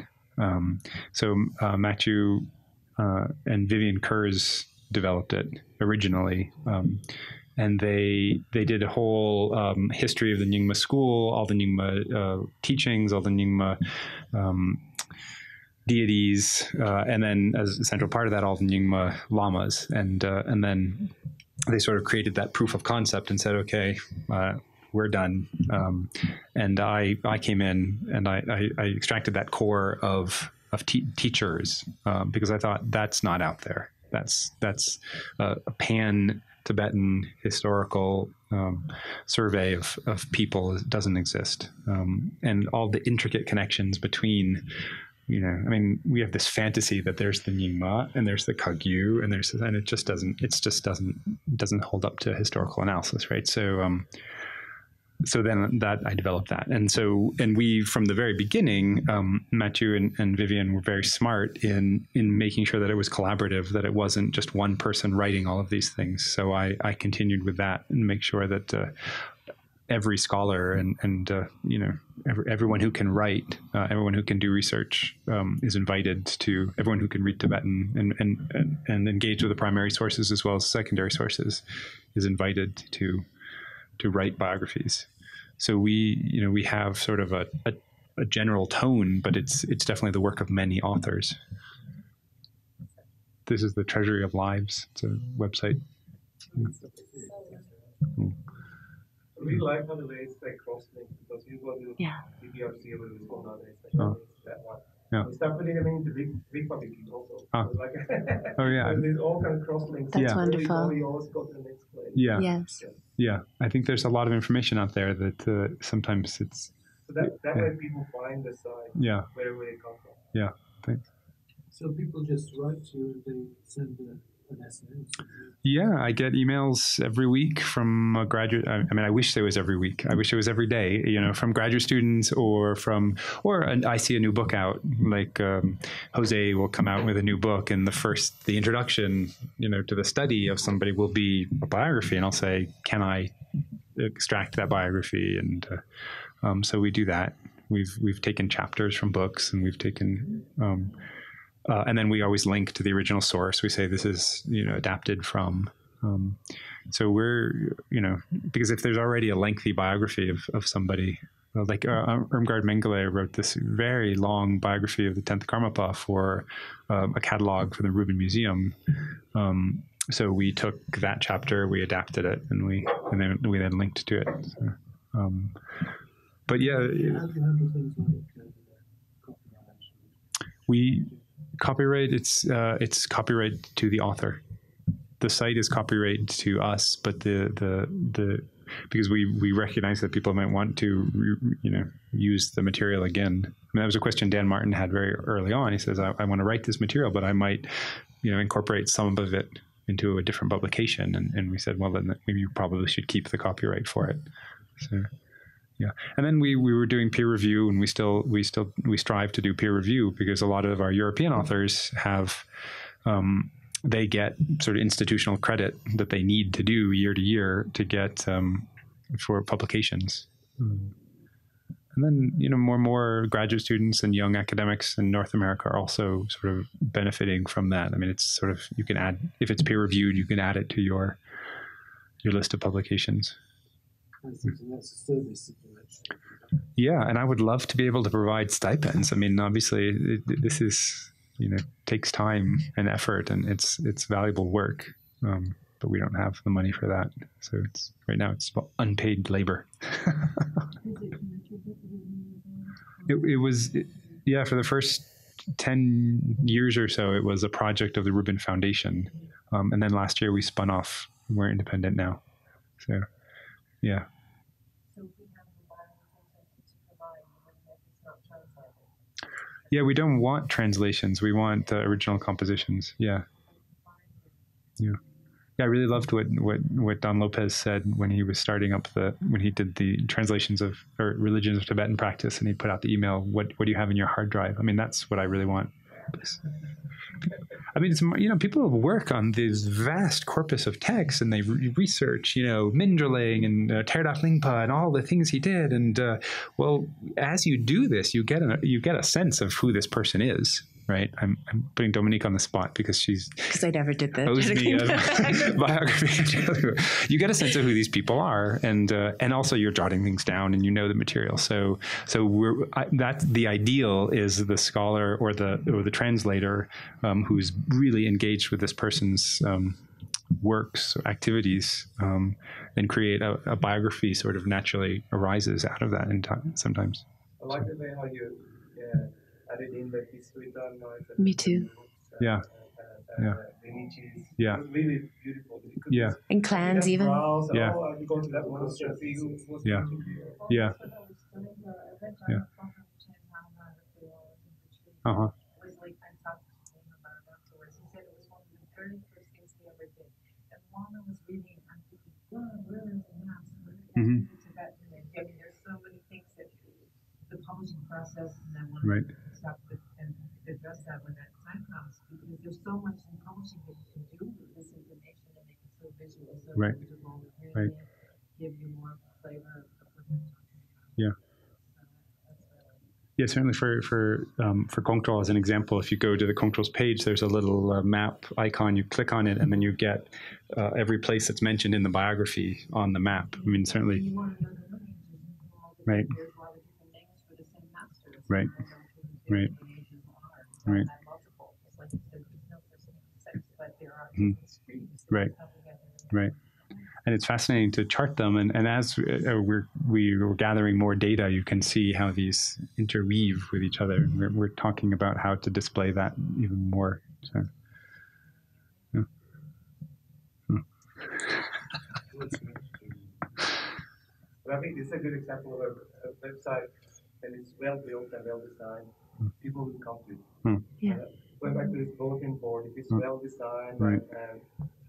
So Mathieu and Vivian Kurz developed it originally. And they did a whole history of the Nyingma school, all the Nyingma teachings, all the Nyingma deities, and then as a central part of that, all the Nyingma lamas. And then they sort of created that proof of concept and said, "Okay, we're done." And I came in and I extracted that core of teachers because I thought that's not out there. That's a pan Tibetan historical survey of people. It doesn't exist, and all the intricate connections between, I mean, we have this fantasy that there's the Nyingma and there's the Kagyu and it just doesn't hold up to historical analysis, right? So then I developed that. And we, from the very beginning, Mathieu and Vivian were very smart in making sure that it was collaborative, that it wasn't just one person writing all of these things. So I continued with that and make sure that every scholar and everyone who can write, everyone who can do research is invited to, everyone who can read Tibetan and engage with the primary sources as well as secondary sources is invited to write biographies. So we have sort of a general tone, but it's definitely the work of many authors. This is the Treasury of Lives. It's a website. I really like, by the way, it's like cross-link, because usually BBRC or what's going on is that one. Yeah. We start putting them into big publishing also. Ah. So like, Oh yeah. there's all kind of cross-links. That's wonderful. You always go to the next place. Yeah. Yes. Yeah. I think there's a lot of information out there that sometimes it's. So that way people find the site. Yeah. Wherever they come from. Yeah. Thanks. So people just write to you and they send an SMS. Yeah, I get emails every week from a graduate. I mean, I wish there was every week. I wish it was every day, from graduate students or I see a new book out, like Jose will come out with a new book, and the introduction, to the study of somebody will be a biography, and I'll say, can I extract that biography? And so we do that. We've taken chapters from books, and we've taken. And then we always link to the original source. We say this is, adapted from. So we're, because if there's already a lengthy biography of somebody, like Irmgard Mengele wrote this very long biography of the 10th Karmapa for a catalog for the Rubin Museum. So we took that chapter, we adapted it, and we then linked to it. So, but yeah, copyright. It's copyright to the author. The site is copyright to us, but because we recognize that people might want to use the material again. I mean, that was a question Dan Martin had very early on. He says, I want to write this material, but I might incorporate some of it into a different publication. And we said, well, then maybe you probably should keep the copyright for it. So. Yeah, and then we were doing peer review, and we strive to do peer review, because a lot of our European authors have they get sort of institutional credit that they need to do year to year to get for publications. And then more and more graduate students and young academics in North America are also sort of benefiting from that. I mean, it's sort of, you can add, if it's peer reviewed, you can add it to your list of publications. for instance, and that's a service situation. Yeah, and I would love to be able to provide stipends. I mean, obviously, this is, takes time and effort, and it's valuable work. But we don't have the money for that. So right now it's unpaid labor. It was, for the first 10 years or so, it was a project of the Rubin Foundation. And then last year we spun off. We're independent now. So, yeah. So we have the to provide, even if it's not translated. Yeah, we don't want translations. We want original compositions. Yeah. Yeah. Yeah, I really loved what Don Lopez said when he was starting up when he did the translations of Religions of Tibetan Practice, and he put out the email, what do you have in your hard drive? I mean, that's what I really want. I mean, it's, people work on this vast corpus of texts, and they research, Mindraling and Theravada Lingpa and all the things he did. And well, as you do this, you get a sense of who this person is. Right, I'm putting Dominique on the spot because I never did that. Owes me a biography. You get a sense of who these people are, and also you're jotting things down, and you know the material. So that's the ideal is the scholar or the translator who's really engaged with this person's works, activities, and create a biography. Sort of naturally arises out of that in time sometimes. I like the way how you added in the history done. Me too. Yeah. Lineages. Yeah. It was really beautiful. Yeah. And clans even. Browse, Yeah. You go to that one, see who was Yeah. Yeah. Yeah. Uh-huh. Was like, I talked to him about it afterwards. He said it was one of the very first things he ever did. And while I was reading, I'm thinking, wow, where is the maps? Mm-hmm. I mean, there's so many things that the publishing process, and I want Right. to stop and address that when that time comes, because there's so much in publishing that you can do with this information and make it so visual, so Right. tangible, and really Right. give you more flavor of what you're talking about. Yeah. Yeah, certainly for Kongtrol as an example, if you go to the Kongtrol's page, there's a little map icon. You click on it, and then you get every place that's mentioned in the biography on the map. I mean, certainly. You want to know the lineages and Right. there's a lot of different names for the same masters. Right. Right. Right. Multiple, just like you said, there's no such thing as sex, but there are Mhm. streams that Right. come together. Right. And it's fascinating to chart them. And as we're gathering more data, you can see how these interweave with each other. We're talking about how to display that even more. So, yeah. But I think this is a good example of a website that is well built and well designed. People will come to it. Yeah. Going back to this bulletin board, if it's well designed Right. and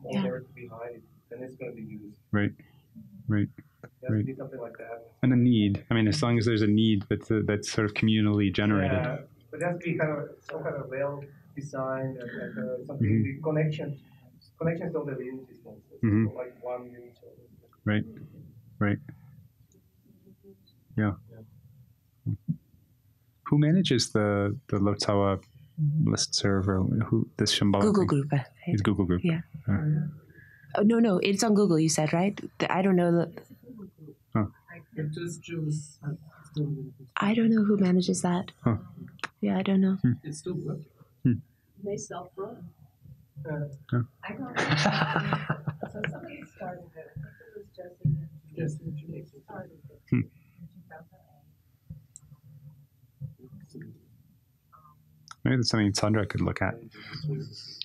all there behind it, then it's going to be used. Right. Right. There has to be something like that. And a need. I mean, as long as there's a need that's sort of communally generated. Yeah, but it has to be some kind of well designed and something. Mhm. The connections to the lineages, for instance, Mhm. like one lineage. Right. Right. Yeah. Who manages the Lotsawa listserv, or who this Shambhala Google thing? Group. Right? It's Google Group. Yeah. Oh, no, it's on Google. You said, right? I don't know. It just Jews. I don't know who manages that. Huh. Yeah, I don't know. It's still working. They self-run. I don't know. So somebody started it. I think it was Jesse. They started it in 2008. Maybe that's something Tsadra could look at.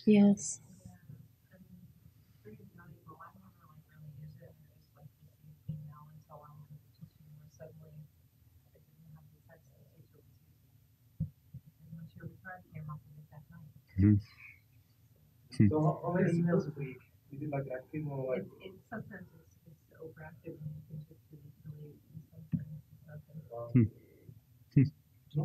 Yes. Pretty valuable. I never really use it. I just like to see email until I'm in a teaching where suddenly I didn't have the text the teacher was using. And once your return came up with it that night. Mm-hmm. So how many emails a week? Is it like active or like? Sometimes it's overactive and you can just delete, and sometimes it's nothing. I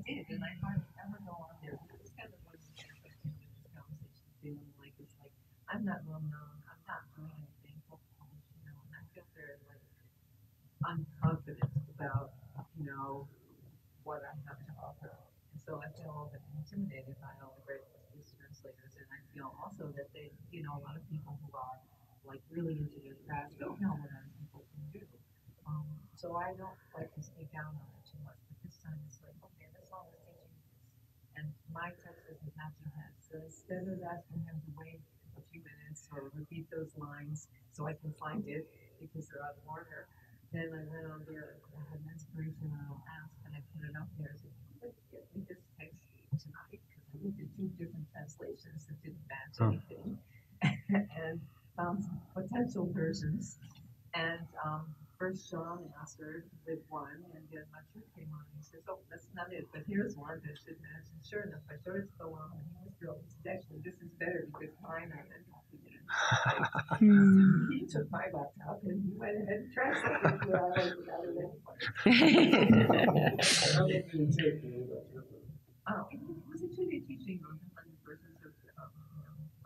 did, and I hardly ever go on there. That's kind of what's interesting with this conversation, feeling like it's like I'm not well known, I'm not doing anything, and I feel very like unconfident about what I have to offer, and so I feel a little bit intimidated by all the great translators, and I feel also that they, a lot of people who are like really into their craft don't know what other people can do. So I don't like to speak down on it too much, but this time it's like, okay, this one is teaching this. And my text isn't matching his. So instead of asking him to wait a few minutes or repeat those lines so I can find it because they're out of order, then I went on there, I had an inspiration and I'll ask and I put it up there. So let's get me this text tonight because I looked at 2 different translations that didn't match anything and found some potential versions. And first Sean answered with one, and then Machu came on and he says, "Oh, that's not it, but here's one that should match." And sure enough, I showed it to the one, and he was thrilled. He said, "Actually, this is better because mine are then copying it." He took my laptop and he went ahead and translated it where I wasn't out of anyway. How long did it take you? It was a 2-day teaching on the versions of,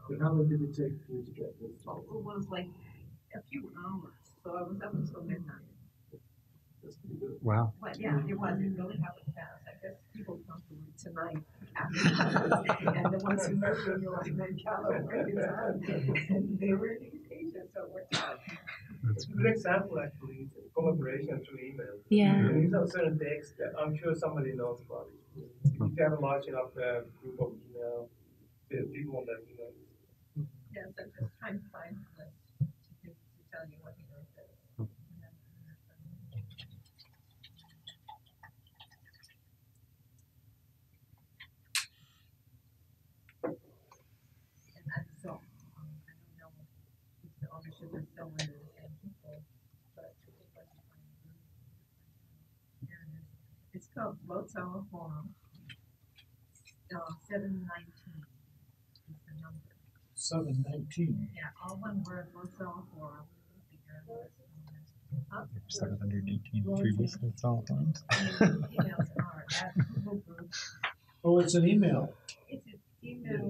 But how long did it take for you to get this? it was like a few hours. So I was up until midnight. That's pretty good. Wow. But yeah, it was. It really happened fast. I guess people come to work tonight and the ones who know you are like, "Man, California time." And they were in Asia, so it worked out. It's a good example, actually, collaboration through email. Yeah. These are certain texts that I'm sure somebody knows about it. If you have a large enough group of email, people on that email. Yes, I'm just trying to find the list to tell you what he wrote there. And so, I don't know if the ownership is still under the same people, but if I can find it. Here it is. It's called Votes Our Forum. 719 is the number. 719. Yeah, all one word, Votes Our Forum. 718 previous that's all times. Emails are at Google Group. Oh, it's an email. It's an email,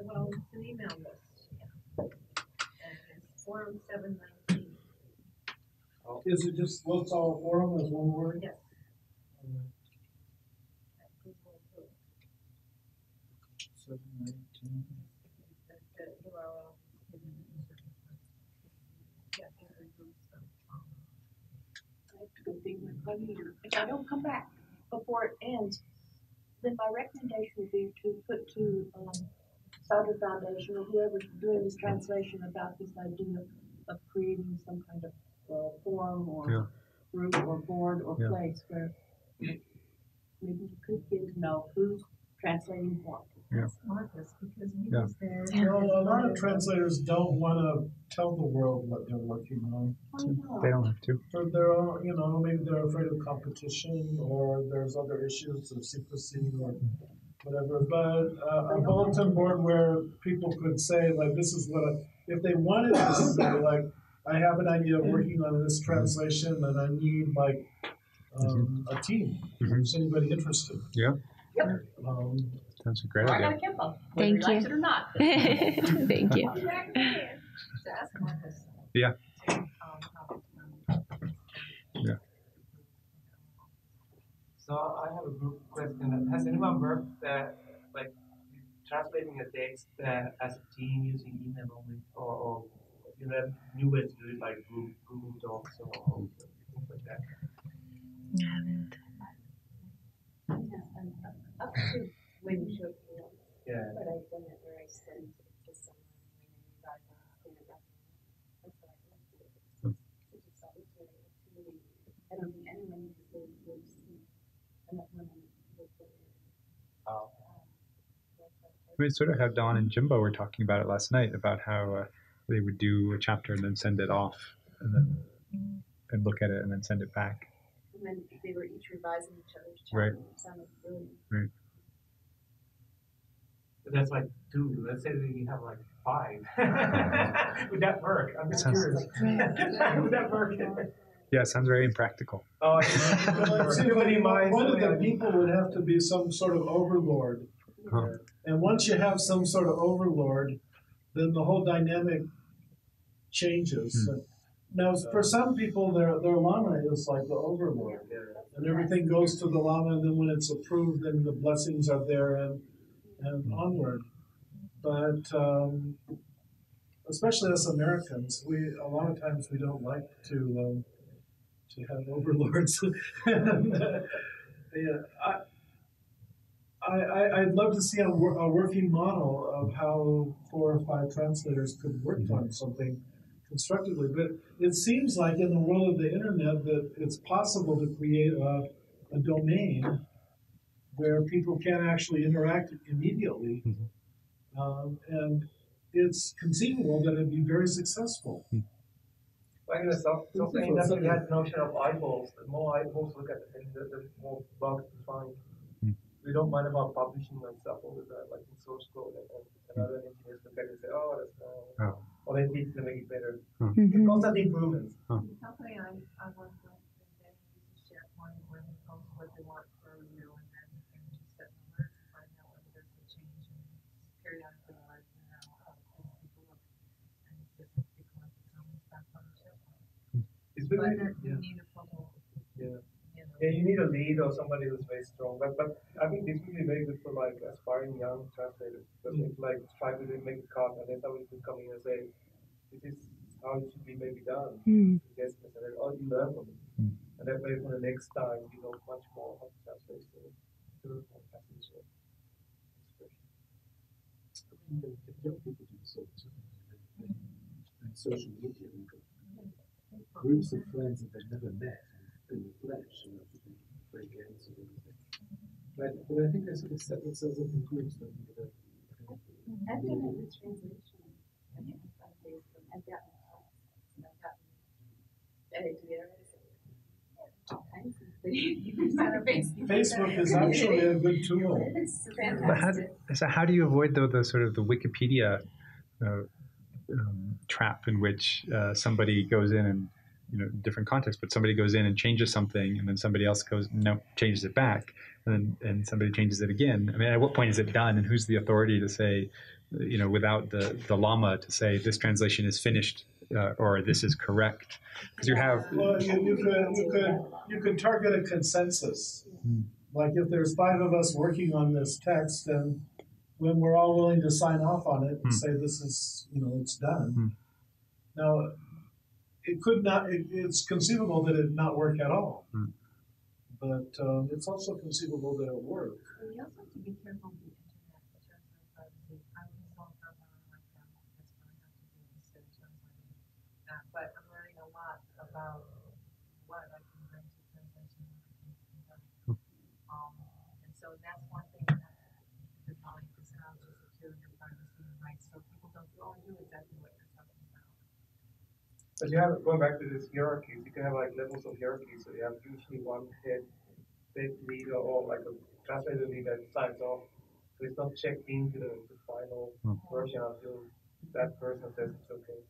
well, it's an email list, yeah. And it's Forum 719. Is it just Votes All Forum as one word? Yes. At Google Group. 719. The URL is hidden in the yeah, Google Group. I have to go dig my phone here. If I don't come back before it ends, then my recommendation would be to put to Tsadra Foundation or whoever's doing this translation about this idea of creating some kind of forum or group or board or place where maybe you could get to know who's translating what. Marcus, because he was there. Well, a lot of translators don't want to tell the world what they're working on. They don't have to. For their own, maybe they're afraid of competition or there's other issues of secrecy or whatever. But a bulletin board where people could say, like, this is what if they wanted to say, like, I have an idea of working on this translation and I need, like, a team. Is anybody interested? Yeah. Yep. That's a great idea. Whether Thank he likes you. it or not. Thank you. To ask Marcus. Yeah. Yeah. So I have a group question. Has anyone worked like translating a text as a team using email only, or new ways to do it like Google Docs or things like that? Up to when you showed me, Yeah. but I've done it where I send it to someone when you guys understand it. That's what I like to do. It's a solitary activity. I don't think anyone needs to go to sleep. And that one was We sort of have Don and Jimbo were talking about it last night about how they would do a chapter and then send it off and look at it and then send it back. And then they were each revising each other's Right. chapter. It sounded brilliant. Right. But that's like 2. Let's say we have like 5. Would that work? I'm just curious. Would that work? Yeah, it sounds very impractical. Oh, One of the people would have to be some sort of overlord. And once you have some sort of overlord, then the whole dynamic changes. Now, for some people, their lama is like the overlord. And everything goes to the lama, and then when it's approved, then the blessings are there and onward. But especially us Americans, a lot of times we don't like to have overlords. Yeah, I'd love to see a working model of how 4 or 5 translators could work on something constructively. But it seems like in the world of the internet that it's possible to create a domain where people can actually interact immediately. And it's conceivable that it'd be very successful. Like in the software industry, we had the notion of eyeballs. The more eyeballs look at the thing, the more bugs we find. We don't mind about publishing and stuff all the time, like in source code, and other engineers look at it and say, oh, that's wrong. Or they need to make it better. Constant improvements. The company I work with, they use SharePoint where they post what they want for review, and then you can just set an alert to find out whether there's a change, and periodically let you know how things people look, and it's just people have to comments back on SharePoint. It's But really, you need a formal, yeah, you need a lead or somebody who's very strong. But I think this would be very good for like aspiring young translators, because it's like try to make a cut, and then somebody could come in and say, this is how it should be maybe done. Yes, and then you learn from it. And that way for the next time you know much more how to translate the passage or expression. If young people do this all the time, and social media, we've got groups of friends that they've never met in the flesh, play games or anything. But I think they sort of set themselves up in groups, don't they? I've done it with translation. I've gotten all kinds of things. Facebook is actually a good tool. It's fantastic. So how do you avoid the sort of the Wikipedia trap in which somebody goes in and, different context, but somebody goes in and changes something, and then somebody else changes it back, and somebody changes it again. I mean, at what point is it done, and who's the authority to say, without the llama to say this translation is finished or this is correct? Because you have you could target a consensus. Like if there's 5 of us working on this text, and when we're all willing to sign off on it and say this is it's done. Now, it could not. It's conceivable that it not work at all, but it's also conceivable that it work. We also have to be careful with the internet in terms of privacy. I was on like that's what I have to do instead of translating. But I'm learning a lot about what I can bring to translation and what I can bring. And so that's one thing that the colleague is how to secure your privacy and rights, so people don't go and do exactly what you're talking about. But you have, going back to this hierarchies, you can have like levels of hierarchies. So you have usually one head leader or like a translator leader that signs off. So it's not checked into the final version until that person says it's okay.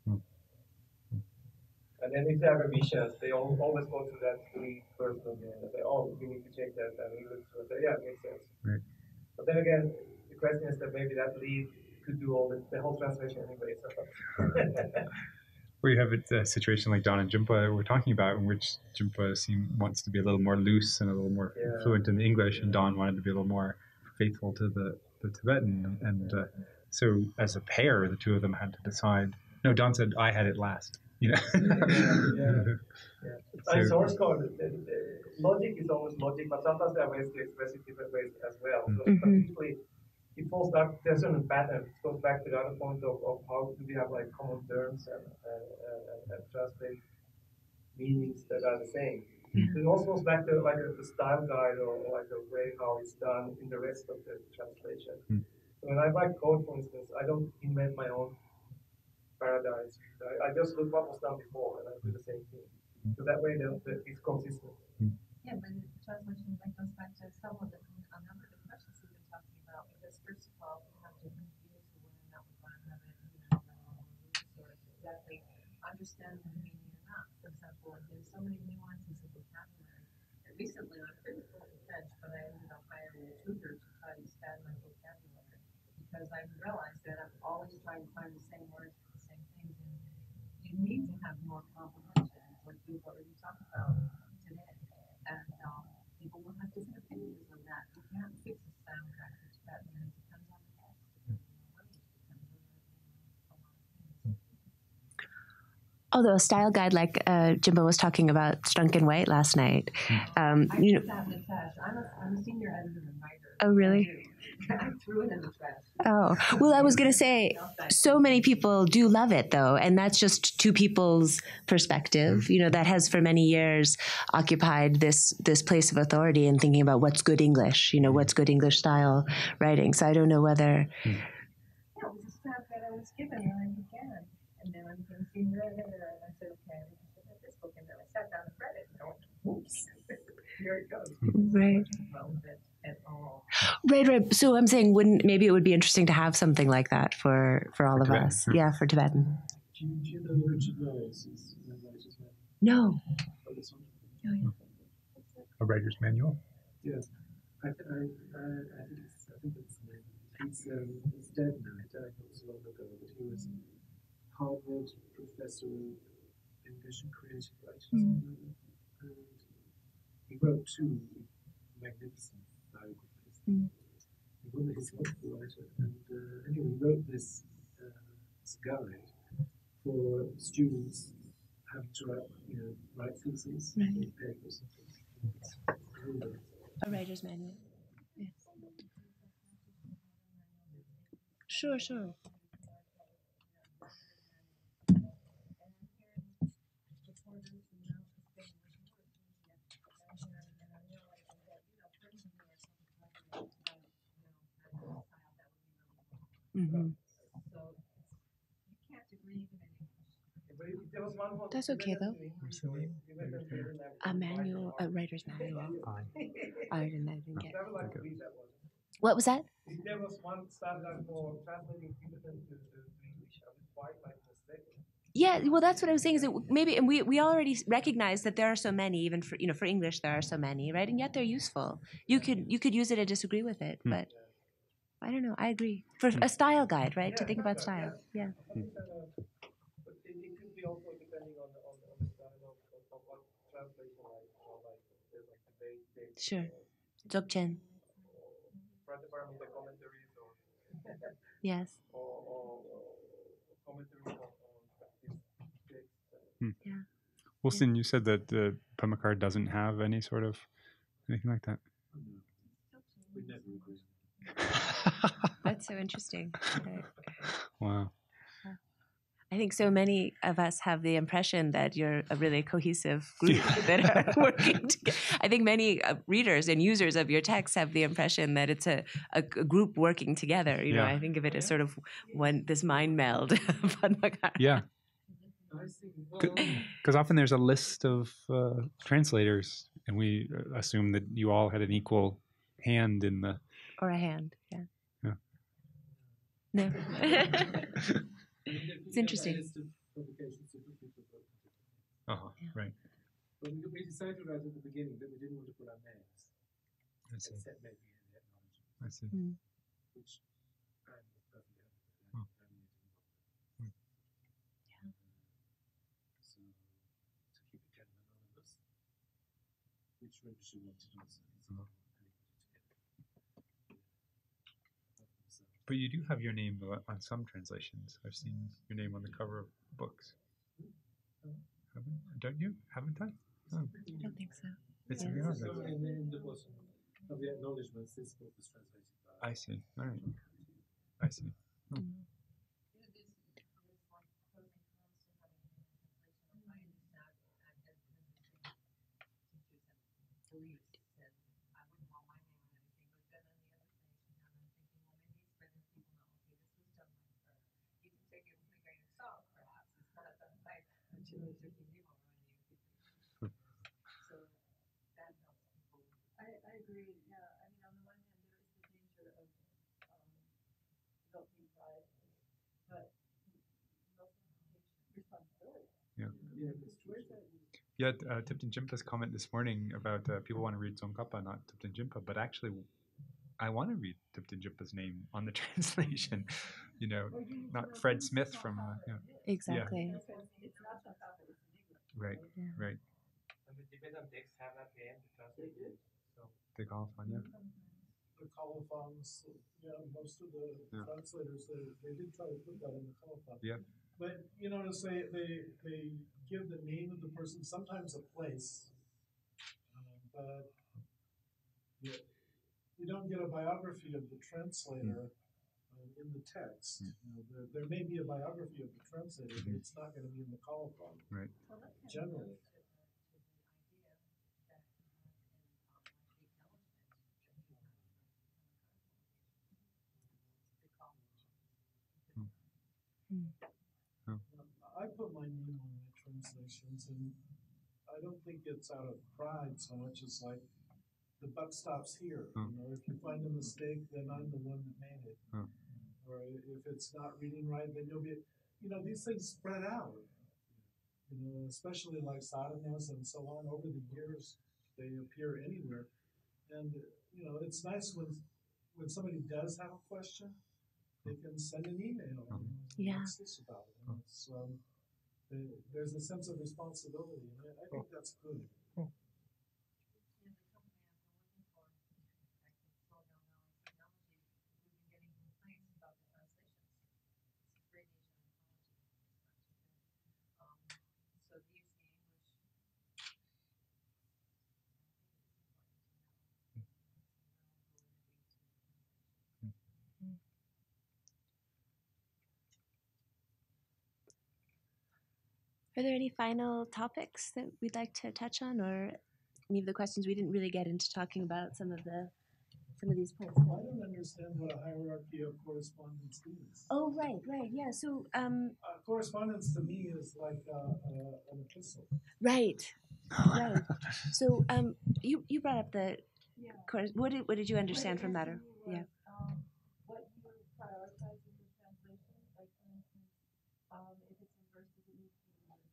And then if they have revisions, they always go to that lead person again and say, oh, we need to check that. And he looks and say, yeah, it makes sense. Right. But then again, the question is that maybe that lead could do all the whole translation anyway. So. Where you have a situation like Don and Jumpa we're talking about, in which Jumpa wants to be a little more loose and a little more fluent in the English, and Don wanted to be a little more faithful to the Tibetan. And so as a pair, the two of them had to decide. No, Don said, I had it last. So, source code, logic is always logic, but sometimes there are ways to express it different ways as well. So but usually it falls back, there's certain patterns. It goes back to the other point of how do we have like common terms and translate meanings that are the same. So it also goes back to like the style guide or like the way how it's done in the rest of the translation. So when I write code, for instance, I don't invent my own paradigms. I just look what was done before and I do the same thing. So that way it's consistent. Yeah, but the translation that goes back to some of a number of the questions we've been talking about, because first of all, we have different views of whether or not we want to have it, or exactly understand the meaning or not. For example, there's so many nuances of vocabulary. And recently, I'm pretty fluent in French, but I ended up hiring a tutor to try to expand my vocabulary, because I realized that I'm always trying to find the same words for the same things, and you need to have more comprehension, like we've already talked about today. And people will have different opinions on that. You can't fix a sound back to Tibetan, and it depends on the text, depends on the language, depends on a lot of things. Although a style guide like Jimbo was talking about Strunk and White last night. I did that in the trash. I'm a senior editor and writer. Oh, really? I threw it in the trash. Oh, well, I was going to say, so many people do love it, though, and that's just two people's perspective. That has for many years occupied this place of authority in thinking about what's good English, what's good English style writing. So I don't know whether... Yeah, it was a staff that I was given when I began. And then I became senior editor, and I said, okay, I should have this book. And then I sat down and read it, and I went, oops, here it goes. Right. It's not relevant at all. Right. So I'm saying, maybe it would be interesting to have something like that for all of Tibetan. us. Yeah, for Tibetan. Do you know Richard Knowles' writer's manual? No. Oh, this one? Oh, yeah. A writer's manual? Yes. I think it's the name. He's dead now. He died not so long ago, but he was Harvard professor of English and creative writing. And he wrote two magnificent biographies. One is a writer, and anyway, he wrote this guide for students having to write theses, papers, and things. A writer's manual. Yes. Sure. Mm-hmm. That's okay, though. A manual, a writer's manual. I didn't get. What was that? There was one standard for translating Tibetan to English. I was quite mistaken. Yeah, well, that's what I was saying. Is that maybe, and we already recognize that there are so many, even for for English, there are so many, right? And yet they're useful. You could use it and disagree with it, but I don't know. I agree for a style guide, right? To think about style, yeah. But it could be also depending on the style of what translation like there's like debate. Sure. Dzogchen. The commentaries or Yes. or commentaries on text. Yeah. Wilson, you said that the Pemmicar doesn't have any sort of anything like that. We never agree. That's so interesting. Right. Wow. I think so many of us have the impression that you're a really cohesive group that are working together. I think many readers and users of your text have the impression that it's a group working together. I think of it as sort of this mind meld. Yeah. Because often there's a list of translators, and we assume that you all had an equal hand in the... Or a hand, yeah. No. It's interesting. Right. But we decided right at the beginning that we didn't want to put our names. Except maybe in the acknowledgement. I see. Which I was perfectly happy with. So, to keep it kind of anonymous, which maybe she wanted also. But you do have your name on some translations. I've seen your name on the cover of books. Don't you? Haven't I? Oh. I don't think so. It's in the bottom of the acknowledgements, this book was translated by. I see. All right. I see. I agree. Yeah, I mean, on the one hand, there is the danger of developing pride, but also responsibility. Yeah. Yeah, Yeah, Tipton Jimpa's comment this morning about people want to read Tsongkhapa, not Tipton Jimpa, but actually, I want to read Tipton Jimpa's name on the translation. Not Fred Smith from. Exactly. It's not Tsongkhapa, it's in English. Right. Right. And the Tibetan texts have that name to translate it. So The colophon, yeah. The colophons, most of the translators, they did try to put that in the colophon. Yeah. But you notice they give the name of the person, sometimes a place, but you don't get a biography of the translator in the text. You know, there may be a biography of the translator, but it's not going to be in the colophon. Right. Well, that kind of Generally. goes to the idea that he has in the acknowledgement that he has from the I put my name on my translations, and I don't think it's out of pride so much as like the buck stops here. You know, if you find a mistake, then I'm the one that made it. Or if it's not reading right, then you'll be, you know, these things spread out. You know, especially like sadhanas and so on over the years, they appear anywhere. And you know, it's nice when somebody does have a question, they can send an email. Yeah. What's this about? And it's, there's a sense of responsibility, and I think that's good. In the company I've been working for, I can slow down now in technology, we've been getting complaints about the translations. It's a great Asian anthology. It's not too bad. So do you see English? I think it is important to know validity to translation. Are there any final topics that we'd like to touch on, or any of the questions we didn't really get into talking about some of these points? I don't understand what a hierarchy of correspondence is. Oh, right, yeah. So, correspondence to me is like an epistle. right. So, you brought up the course. What did you understand from that? Or yeah. What you prioritize in your translation, like for instance, if it's in verse, does it need to be in verse?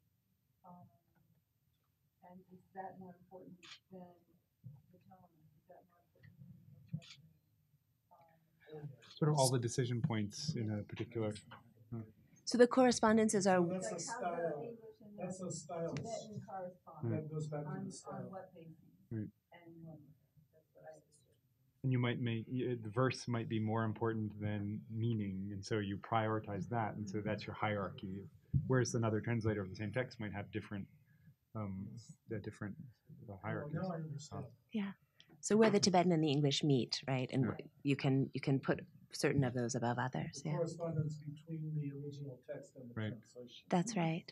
And is that more important than the tone? Is that more important than the Sort of all the decision points in a particular. So the correspondences are. So that's a style. That's a style. Tibetan correspondence. That goes back to the style. On what basis? Right. And when? That's what I understood. And you might make the verse might be more important than meaning, and so you prioritize that, and so that's your hierarchy. Whereas another translator of the same text might have different, different hierarchies. Now I understand. Yeah. So where the Tibetan and the English meet, right, and you can put certain of those above others. The correspondence between the original text and the translation. That's right.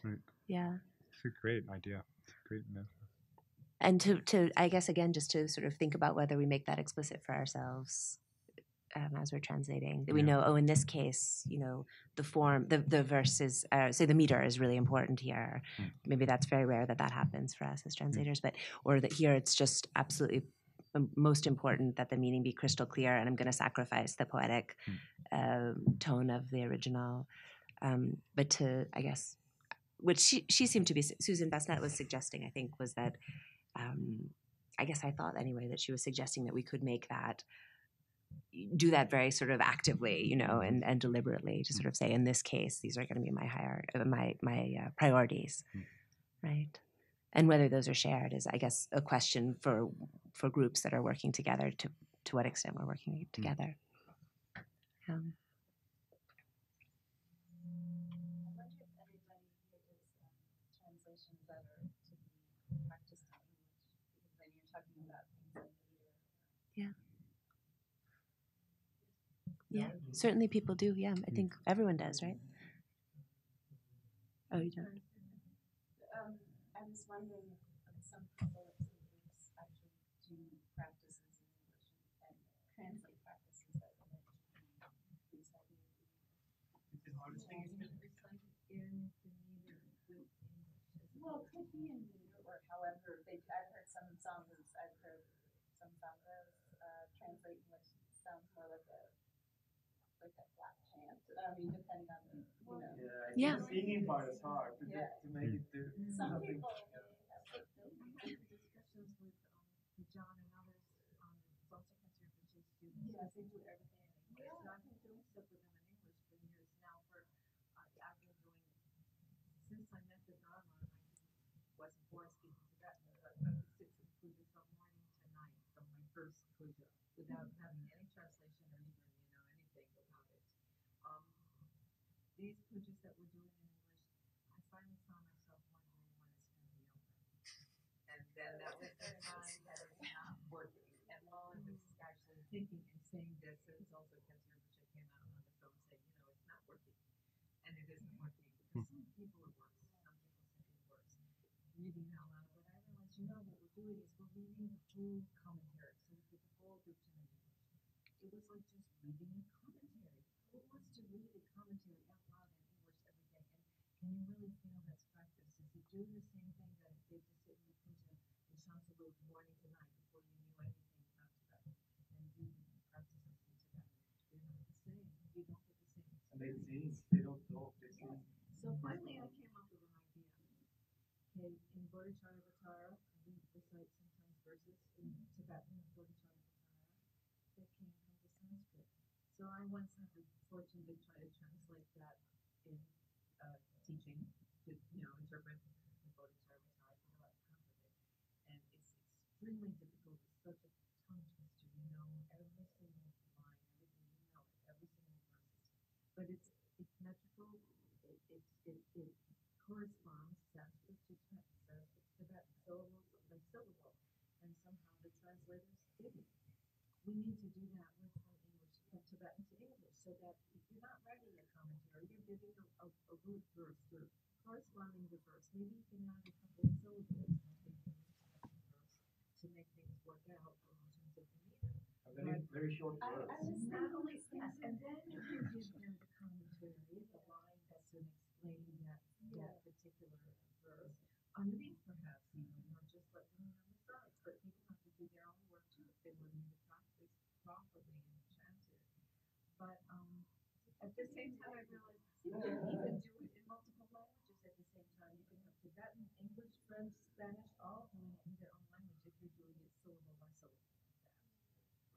Yeah. It's a great idea. Great metaphor. And to I guess again just to sort of think about whether we make that explicit for ourselves as we're translating, that we know, in this case, you know, the form, the verse is, say the meter is really important here. Maybe that's very rare that happens for us as translators, but or that here it's just absolutely most important that the meaning be crystal clear, and I'm going to sacrifice the poetic tone of the original. But to, I guess, which she seemed to be, Susan Basnet was suggesting, I think, was that, I guess I thought anyway, that she was suggesting that we could make that, do that very sort of actively, you know, and deliberately to sort of say, in this case, these are going to be my priorities, right? And whether those are shared is, I guess, a question for groups that are working together, to what extent we're working together. I wonder if anybody here does translations that are to be practiced in English, because then you're talking about things like meter. Yeah, certainly people do. Yeah, I think everyone does, right? Oh, you don't? I was wondering if some people at some groups actually do practices in English and translate practices that are meant to be recited in English. The hardest thing is recited in the meter with English. Well, it could be in meter or however. I've heard some Tsadras translate English sounds more like a flat chant. I mean, depending on the, you know. Yeah, the singing part is hard to make it do Some something. people Discussions with John and others it's also concerned for J students. Yes, they do everything in English. So I've been doing stuff with them in English for years now. I've been doing, since I met the Dharma, and I wasn't born speaking Tibetan, but I could sit through puja from morning to night, from my first puja, without having any translation or even, anything about it. These pujas that we're doing in English finally saw myself wondering when it's going to be over. And then that was the sign that it's not working. And while I was actually thinking and saying this, it was also Katia, which I came out on the phone saying, it's not working. And it isn't working because some people are worse. Some people simply worse. Reading out loud, but I realized, what we're doing is we're reading the whole commentary. So we did the whole group in English. It was like just reading a commentary. Who wants to read a commentary out loud in English every day? And can you really feel that's practice? Is it doing the same thing that it did to sit in the puja in Shantalu morning to night before you knew anything about Tibet and do practices in Tibet? They're not the same. You don't get the same experience. And they sing, they don't talk, they sing. So finally I came up with an idea. Okay, in Bodhicharyavatara, we recite sometimes verses in Tibetan of Bodhicharyavatara that came from the Sanskrit. So I once had the fortune to try to translate that in teaching, to interpret the Bodhicharyavatara for about half of it. And it's extremely difficult. It's such a tongue twister, every single line, everything, every single verse. But it's metrical. It corresponds Sanskrit to Tibetan, Sanskrit to Tibetan, syllable by syllable, and somehow the translators didn't. We need to do that with from Tibetan to English, so that if you're not writing a commentary, you're giving a root verse or corresponding to verse. Maybe you can add a couple of syllables in the Tibetan verse to make things work out in terms of the meaning. Very short words. Not only yes, and then you can give them the commentary, the line that's explaining that particular verse underneath, perhaps even, or just let them on the side. But people have to do their own work too if they want to practice properly and chant it. But at the same time, I realized you can even do it in multiple languages at the same time. You can have Tibetan, English, French, Spanish, all doing it in their own language if you're doing it syllable by syllable.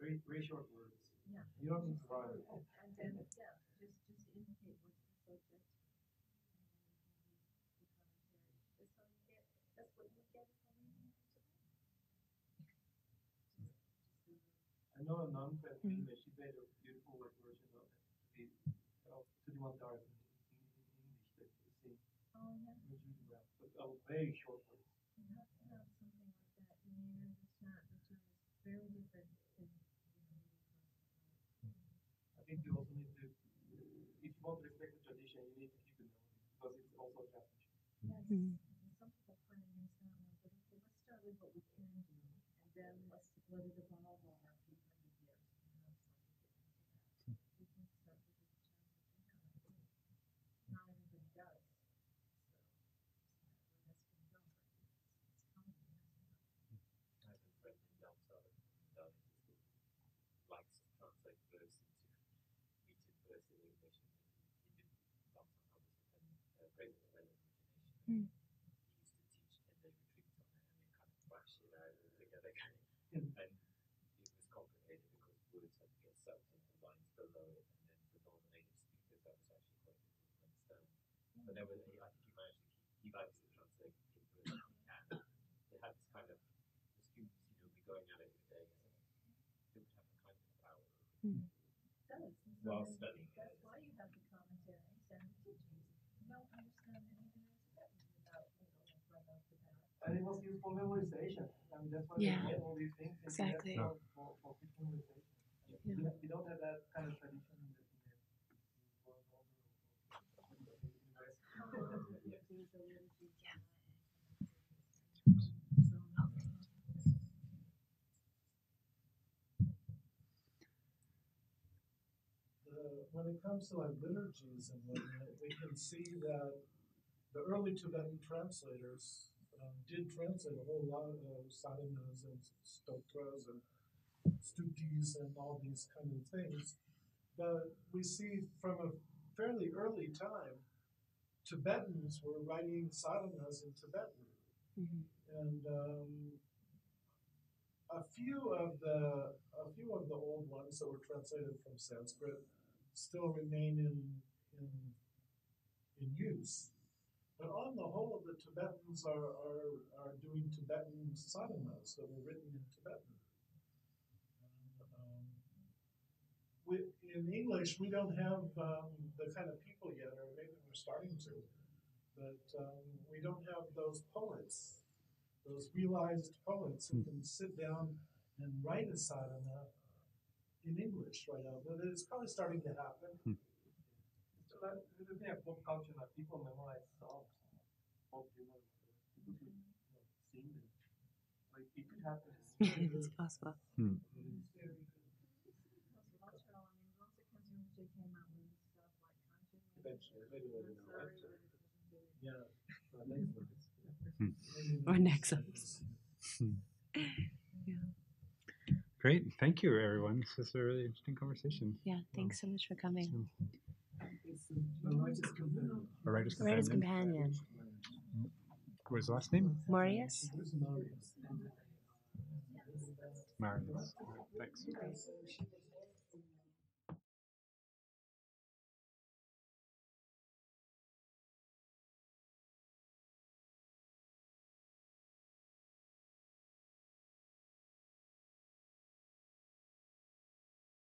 Very, very short words. Yeah. You don't need to rhyme. And then, just indicate what's the subject, and then the commentary. That's what you get from reading Tibet. I know a nun friend, she made a beautiful version of it to the one in English that you sing. Oh, yeah. It was really well, but very short words. You have to have something like that. The chant is very different than I think you also need to, if you want to respect the tradition, you need to keep the melody because it's also a translation. Yes, some people fight against that one, but okay, let's start with what we can do, and then let's let it evolve over a few hundred years, perhaps like we get into that. We can start with the chant that we have. Not everybody does, so where that's going to go, but it's coming. I have a friend in Downtown who likes to translate verse into metered verse in English, and he did Downtown was present when origination. He used to teach 10-day retreats on it and then kind of thrash it out together, and it was complicated because words had to get sucked into lines below it, and then for non-native speakers that was actually quite difficult to understand. But there was, I think he managed to keep. He likes to translate in verse if he can. They had this kind of the students, be going at it for days. It would have a kind of power. While studying it. That's why you have the commentaries and the teachings. You don't understand anything without right off the bat. And it was used for memorization. I mean, that's why Yeah. we get all these things. Exactly. For quick memorization. Yeah. We don't have that kind of tradition in the world order. When it comes to liturgies and whatnot, we can see that the early Tibetan translators did translate a whole lot of sadhanas and stotras and stutis and all these kind of things. But we see from a fairly early time, Tibetans were writing sadhanas in Tibetan. And a few of the old ones that were translated from Sanskrit still remain in use. But on the whole, the Tibetans are doing Tibetan sadhanas that were written in Tibetan. In English, we don't have the kind of people yet, or maybe we're starting to, But we don't have those poets, those realized poets who can sit down and write a sadhana in English right now. But it's probably starting to happen. So that the thing of pop culture, that people memorize songs, pop humor, people could sing them. Like it could happen. It's possible. It's very cultural. I mean, once the consumer came out with stuff like country music, Eventually, maybe when I'm in our sorry, lifetime. but it doesn't do it. Yeah, Or Nexus. Yeah. Great. Thank you, everyone. This was a really interesting conversation. Yeah. Thanks so much for coming. It's a writer's companion. A writer's Writer's companion. companion. What was the last name? Marius? Marius. Marius. Thanks.